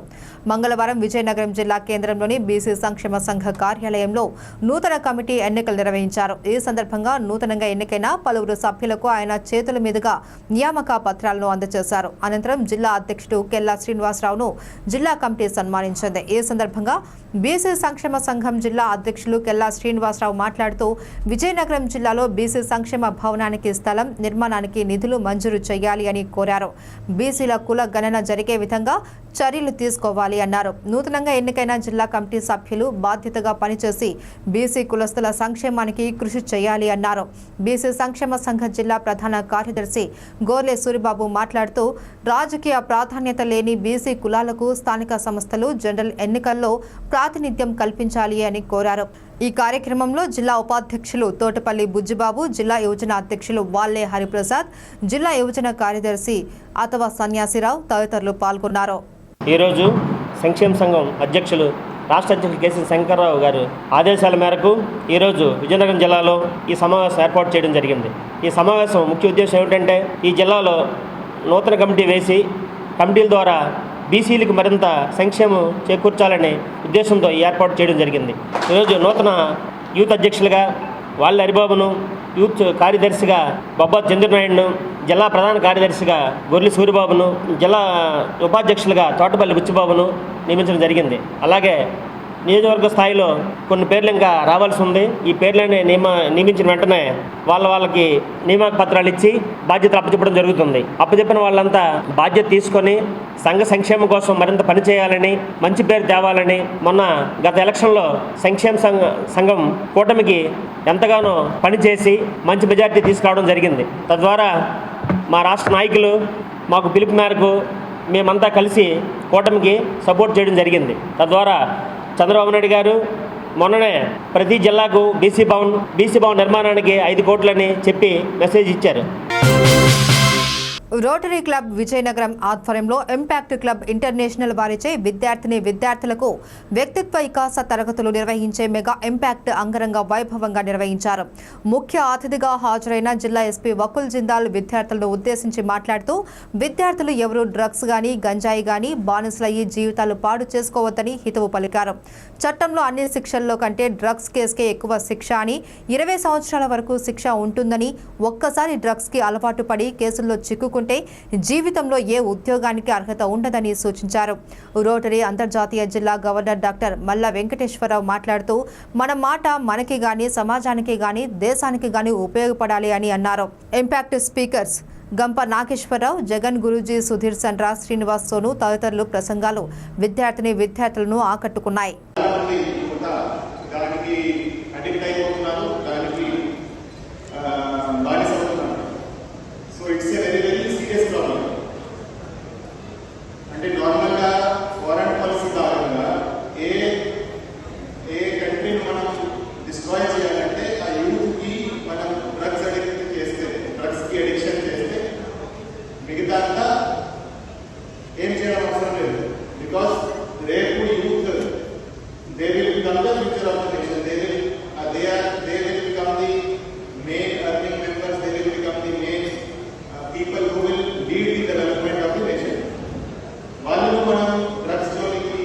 A: మంగళవారం విజయనగరం జిల్లా కేంద్రంలోని బీసీ సంక్షేమ సంఘ కార్యాలయంలో నూతన కమిటీ ఎన్నికలు నిర్వహించారు. ఈ సందర్భంగా నూతనంగా ఎన్నికైన పలువురు సభ్యులకు ఆయన చేతుల మీదుగా నియామక పత్రాలను అందజేశారు. అనంతరం జిల్లా అధ్యక్షుడు కెల్లా శ్రీనివాసరావును జిల్లా కమిటీ సన్మానించింది. ఈ సందర్భంగా బీసీ సంక్షేమ సంఘం జిల్లా అధ్యక్షులు కెల్లా శ్రీనివాసరావు మాట్లాడుతూ విజయనగరం జిల్లాలో బీసీ సంక్షేమ భవనానికి స్థలం నిర్మాణానికి నిధులు మంజూరు చేయాలి అని కోరారు. బీసీల కుల గణన జరిగే విధంగా చర్యలు తీసుకోవాలి అన్నారు. నూతనంగా ఎన్నికైన జిల్లా కమిటీ సభ్యులు బాధ్యతగా పనిచేసి బీసీ కులస్తుల సంక్షేమానికి కృషి చేయాలి అన్నారు. బీసీ సంక్షేమ సంఘ జిల్లా ప్రధాన కార్యదర్శి గోర్లే సూరిబాబు మాట్లాడుతూ రాజకీయ ప్రాధాన్యత లేని బీసీ కులాలకు స్థానిక సంస్థలు జనరల్ ఎన్నికల్లో ప్రాతినిధ్యం కల్పించాలి అని కోరారు. ఈ కార్యక్రమంలో జిల్లా ఉపాధ్యక్షులు తోటపల్లి బుజ్జిబాబు, జిల్లా యువజన అధ్యక్షులు వాల్లే హరిప్రసాద్, జిల్లా యువజన కార్యదర్శి అతవ సన్యాసిరావు తదితరులు పాల్గొన్నారు.
M: ఈరోజు సంక్షేమ సంఘం అధ్యక్షులు రాష్ట్ర అధ్యక్షులు కేసీ శంకర్రావు గారు ఆదేశాల మేరకు ఈరోజు విజయనగరం జిల్లాలో ఈ సమావేశం ఏర్పాటు చేయడం జరిగింది. ఈ సమావేశం ముఖ్య ఉద్దేశం ఏమిటంటే ఈ జిల్లాలో నూతన కమిటీ వేసి కమిటీల ద్వారా బీసీలకు మరింత సంక్షేమం చేకూర్చాలనే ఉద్దేశంతో ఏర్పాటు చేయడం జరిగింది. ఈరోజు నూతన యూత్ అధ్యక్షులుగా వాళ్ళ హరిబాబును, యూత్ కార్యదర్శిగా బొబ్బా చంద్రనాయుడును, జిల్లా ప్రధాన కార్యదర్శిగా గొర్రెలి సూరిబాబును, జిల్లా ఉపాధ్యక్షులుగా తోటపల్లి బుచ్చిబాబును నియమించడం జరిగింది. అలాగే నియోజకవర్గ స్థాయిలో కొన్ని పేర్లు ఇంకా రావాల్సి ఉంది. ఈ పేర్లని నియమించిన వెంటనే వాళ్ళకి నియామక పత్రాలు ఇచ్చి బాధ్యతలు అప్పచెప్పడం జరుగుతుంది. అప్పచెప్పిన వాళ్ళంతా బాధ్యత తీసుకొని సంఘ సంక్షేమం కోసం మరింత పనిచేయాలని, మంచి పేరు తేవాలని మొన్న గత ఎలక్షన్లో సంక్షేమ సంఘం కూటమికి ఎంతగానో పనిచేసి మంచి మెజార్టీ తీసుకురావడం జరిగింది. తద్వారా మా రాష్ట్ర నాయకులు మాకు పిలుపు మేరకు మేమంతా కలిసి కూటమికి సపోర్ట్ చేయడం జరిగింది. తద్వారా చంద్రబాబు నాయుడు గారు మొన్ననే ప్రతి జిల్లాకు బీసీ భవన్ నిర్మాణానికి 5 కోట్లని చెప్పి మెసేజ్ ఇచ్చారు.
A: రోటరీ క్లబ్ విజయనగరం ఆధ్వర్యంలో ఇంపాక్ట్ క్లబ్ ఇంటర్నేషనల్ వారిచే విద్యార్థులకు వ్యక్తిత్వ వికాస తరగతులు నిర్వహించే మెగా ఇంపాక్ట్ అంగరంగ వైభవంగా నిర్వహించారు. ముఖ్య అతిథిగా హాజరైన జిల్లా ఎస్పీ వకుల్ జిందాల్ విద్యార్థులను ఉద్దేశించి మాట్లాడుతూ విద్యార్థులు ఎవరూ డ్రగ్స్ గానీ గంజాయి గానీ బానిసలయ్యి జీవితాలు పాడు చేసుకోవద్దని హితవు పలికారు. చట్టంలో అన్ని శిక్షల్లో కంటే డ్రగ్స్ కేసుకే ఎక్కువ శిక్ష అని, 20 సంవత్సరాల వరకు శిక్ష ఉంటుందని, ఒక్కసారి డ్రగ్స్ కి అలవాటు పడి కేసుల్లో చిక్కుకుంటే జీవితంలో ఏ ఉద్యోగానికి అర్హత ఉండదని సూచించారు. రోటరీ అంతర్జాతీయ జిల్లా గవర్నర్ డాక్టర్ మల్ల వెంకటేశ్వరరావు మాట్లాడుతూ మన మాట మనకి గాని, సమాజానికి గాని, దేశానికి గాని ఉపయోగపడాలి అని అన్నారు. ఇంపాక్ట్ స్పీకర్స్ గంప నాగేశ్వరరావు, జగన్ గురూజీ, సుధీర్ సండ్రా, శ్రీనివాస్ సోను తదితరులు ప్రసంగాలు విద్యార్థులను ఆకట్టుకున్నాయి.
F: అంటే నార్మల్గా ఫారెన్ పాలసీ భాగంగా ఏ కంట్రీని మనం డిస్ట్రాయ్ చేయాలంటే ఆ యూత్కి మనం డ్రగ్స్ అడిక్షన్ చేస్తే మిగతా అంతా ఏం చేయడం అవసరం లేదు. బికాస్ రేపు youth they will become the future of the nation. They will become the main earning members. They will become the main people who will lead the development of the nation. వాళ్ళు మనం drugs జోలికి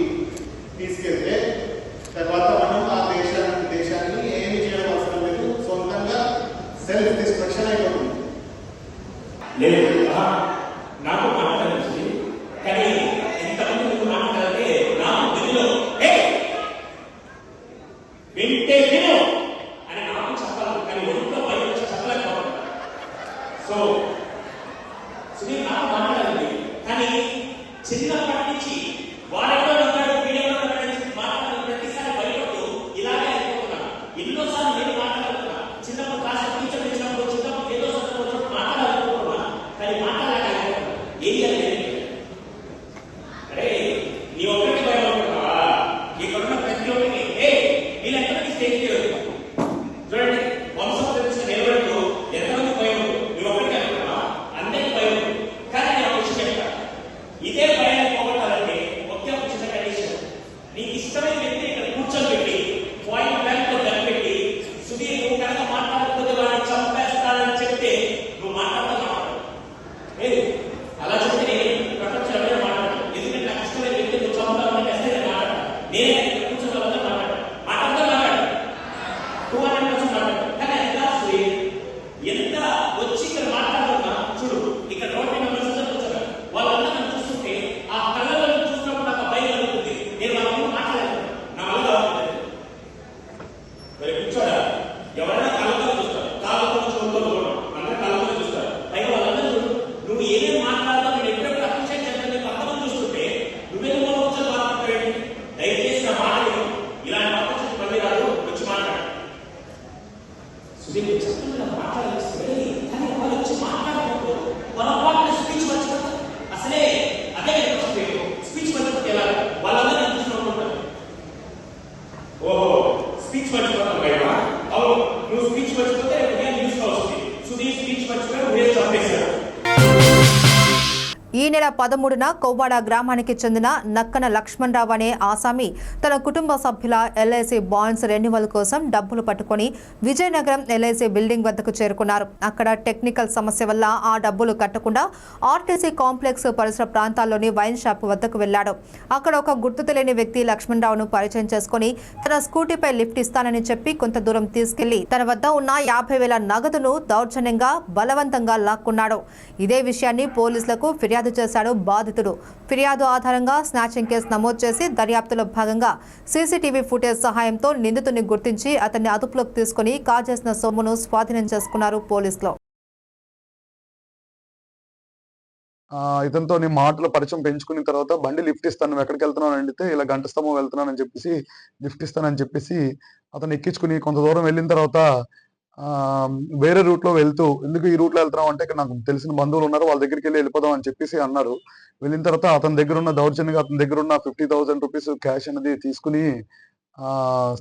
F: తీసుకెళ్తే తర్వాత మనం ఆ దేశాన్ని ఏమి చేయడం అవసరం లేదు, సొంతంగా సెల్ఫ్ డిస్ట్రక్షన్ అయిపోతుంది.
J: నాకు మాట్లాడాల్సి కానీ ఇంతమంది మాట్లాడితే నాకు దిగులో వింటే విను అని నాకు చెప్పాలి, కానీ ఒంట్లో బయట చెప్పలేకపోవాలి. సో సునీల్ నాకు మాట్లాడాలి, కానీ చిన్నప్పటి నుంచి వాడెవరో ఉంటాడు, వీడెవరో మాట్లాడే ప్రతిసారి భయపడుతూ ఇలాగే అయిపోతున్నాను. ఎన్నోసార్లు నేను మాట్లాడుతున్నా, చిన్నప్పుడు క్లాస్ టీచర్ ఇచ్చినప్పుడు చిన్నప్పుడు ఏదో సందర్భంలో మాట్లాడాలనుకుంటున్నా, కానీ మాట్లాడలేకపోతున్నా. ఏం జరిగింది? అరే నీ ఒక్కరికి భయపడుతున్నావా? నీకున్న ప్రతి ఒక్కరికి వీళ్ళెంతమంది స్టేజ్ చూడండి, వంశం తెలిసిన నిలబడుతూ ఎంతమంది భయం, నీ ఒక్కరికి అనుకున్నావా? అందరికీ భయం. కానీ నేను ఒక విషయం చెప్తాను, ఇదే భయాన్ని పోగొట్టాలంటే ఒకే ఒక చిన్న కండిషన్. నీకు ఇష్టమైన వ్యక్తి ఇక్కడ కూర్చోబెట్టి పాయింట్ బ్యాంక్ లో కనిపెట్టి సుధీర్ నువ్వు కనుక మాట్లాడకపోతే వాడిని చంపేస్తానని చెప్తే నువ్వు మాట్లాడతావు. అలా చెప్తే నేను ప్రపంచంలో ఎవరైనా మాట్లాడతాను, ఎందుకంటే నాకు ఇష్టమైన వ్యక్తి నువ్వు చంపుతావని అసలు నేను మాట్లాడతాను. నేనే ఇక్కడ కూర్చొని వాళ్ళతో మాట్లాడతాను 200% మాట్లాడతాను. కానీ అది కాదు సుధీర్, ఎంత వచ్చి ఇక్కడ మాట్లాడుతున్నా చూడు, ఇక్కడ రోడ్డు కూర్చోరు, వాళ్ళందరూ చూస్తుంటే ఆ కళ్ళలో చూసినప్పుడు నాకు భయం కలుగుతుంది. నేను వాళ్ళని మాట్లాడలేదు, నా వల్ల మరి కూర్చోడా ఎవరైనా కళ్ళతో చూస్తారు, కాళ్ళతో చూడతో అందరూ కళ్ళతో చూస్తారు. పైగా వాళ్ళందరూ చూడు, నువ్వు ఏమేమి మాట్లాడతావు, నేను ఎప్పుడెప్పుడు అప్రిషియేట్ చేస్తాను, కొంతమంది చూస్తుంటే నువ్వేమో కూర్చొని మాట్లాడతావు. దయచేసి నా మాట ఇలాంటి ఆపర్చునిటీ మళ్ళీ రాదు, వచ్చి మాట్లాడు. సుధీర్ చెప్పకుండా మాట్లాడాల్సి, కానీ వాళ్ళు వచ్చి మాట్లాడకపోతే పొరపాటున స్పీచ్ మర్చిపోతారు. అసలే అదే స్పీచ్ మర్చిపోతే ఎలా? వాళ్ళందరూ చూసినప్పుడు ఓహో స్పీచ్ మర్చిపోతాం భయమా? అవును, నువ్వు స్పీచ్ మర్చిపోతే న్యూస్ లో వస్తుంది. సుధీర్ స్పీచ్ మర్చిపోయి ఉదయం చంపేశారు.
A: ఈ నెల 13న కొవ్వాడ గ్రామానికి చెందిన నక్కన లక్ష్మణరావు అనే ఆసామి తన కుటుంబ సభ్యుల ఎల్ఐసి బాండ్స్ రెన్యువల్ కోసం డబ్బులు పట్టుకొని విజయనగరం ఎల్ఐసి బిల్డింగ్ వద్దకు చేరుకున్నారు. అక్కడ టెక్నికల్ సమస్య వల్ల ఆ డబ్బులు కట్టకుండా ఆర్టీసీ కాంప్లెక్స్ పరిసర ప్రాంతాల్లోని వైన్ షాప్ వద్దకు వెళ్లాడు. అక్కడ ఒక గుర్తు తెలియని వ్యక్తి లక్ష్మణరావును పరిచయం చేసుకుని తన స్కూటీపై లిఫ్ట్ ఇస్తానని చెప్పి కొంత దూరం తీసుకెళ్లి తన వద్ద ఉన్న 50,000 నగదును దౌర్జన్యంగా బలవంతంగా లాక్కున్నాడు. ఇదే విషయాన్ని పోలీసులకు ఫిర్యాదు చేశాడు బాధితుడు. ఫిర్యాదు ఆధారంగా స్నాచింగ్ కేసు నమోదు చేసి దర్యాప్తులో భాగంగా సీసీటీవీ ఫుటేజ్ సహాయంతో నిందితుడిని గుర్తించి అతన్ని అదుపులోకి తీసుకుని కాజేసిన సొమ్మును స్వాధీనం చేసుకున్నారు పోలీసులు.
F: ఇతనితో నీ మాటలు పరిచయం పెంచుకున్న తర్వాత బండి లిఫ్ట్ ఇస్తాను, నువ్వు ఎక్కడికి వెళ్తున్నావు అని అడిగితే ఇలా గంట స్తంభం వెళ్తున్నానని చెప్పేసి లిఫ్ట్ ఇస్తానని చెప్పేసి అతను ఎక్కించుకుని కొంత దూరం వెళ్ళిన తర్వాత వేరే రూట్లో వెళ్తూ ఎందుకు ఈ రూట్లో వెళ్తున్నాం అంటే ఇక్కడ నాకు తెలిసిన బంధువులు ఉన్నారు, వాళ్ళ దగ్గరికి వెళ్ళిపోదాం అని చెప్పేసి అన్నారు. వెళ్ళిన తర్వాత అతని దగ్గర ఉన్న దౌర్జన్యంగా అతని దగ్గర ఉన్న 50,000 రూపీస్ క్యాష్ అనేది తీసుకుని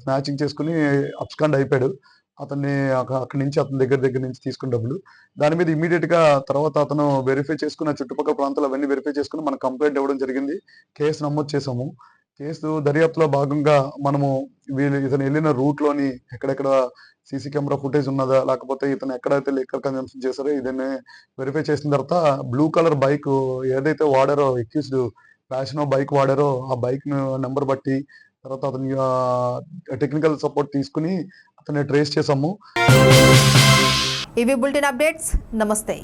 F: స్నాచింగ్ చేసుకుని అబ్స్కాండ్ అయిపోయాడు. అతన్ని అక్కడి నుంచి అతని దగ్గర నుంచి తీసుకున్న డబ్బులు దాని మీద ఇమీడియట్ గా తర్వాత అతను వెరిఫై చేసుకున్న చుట్టుపక్కల ప్రాంతాలు అవన్నీ వెరిఫై చేసుకుని మనం కంప్లైంట్ ఇవ్వడం జరిగింది. కేసు నమోదు చేసాము. కేసు దర్యాప్తులో భాగంగా మనము ఇతను వెళ్ళిన రూట్ లోని ఎక్కడెక్కడ సీసీ కెమెరా ఫుటేజ్ ఉన్నదా, లేకపోతే ఇతను ఎక్కడైతే లిక్కర్ కన్జంప్షన్ చేశారో ఇదన్నీ వెరిఫై చేసిన తర్వాత బ్లూ కలర్ బైక్ ఏదైతే వాడారో ఎక్యూజ్డ్ ప్యాషన్ బైక్ వాడారో ఆ బైక్ నెంబర్ బట్టి తర్వాత అతని టెక్నికల్ సపోర్ట్ తీసుకుని అతన్ని ట్రేస్ చేసాము.
A: ఇవి బులెటిన్ అప్డేట్స్. నమస్తే.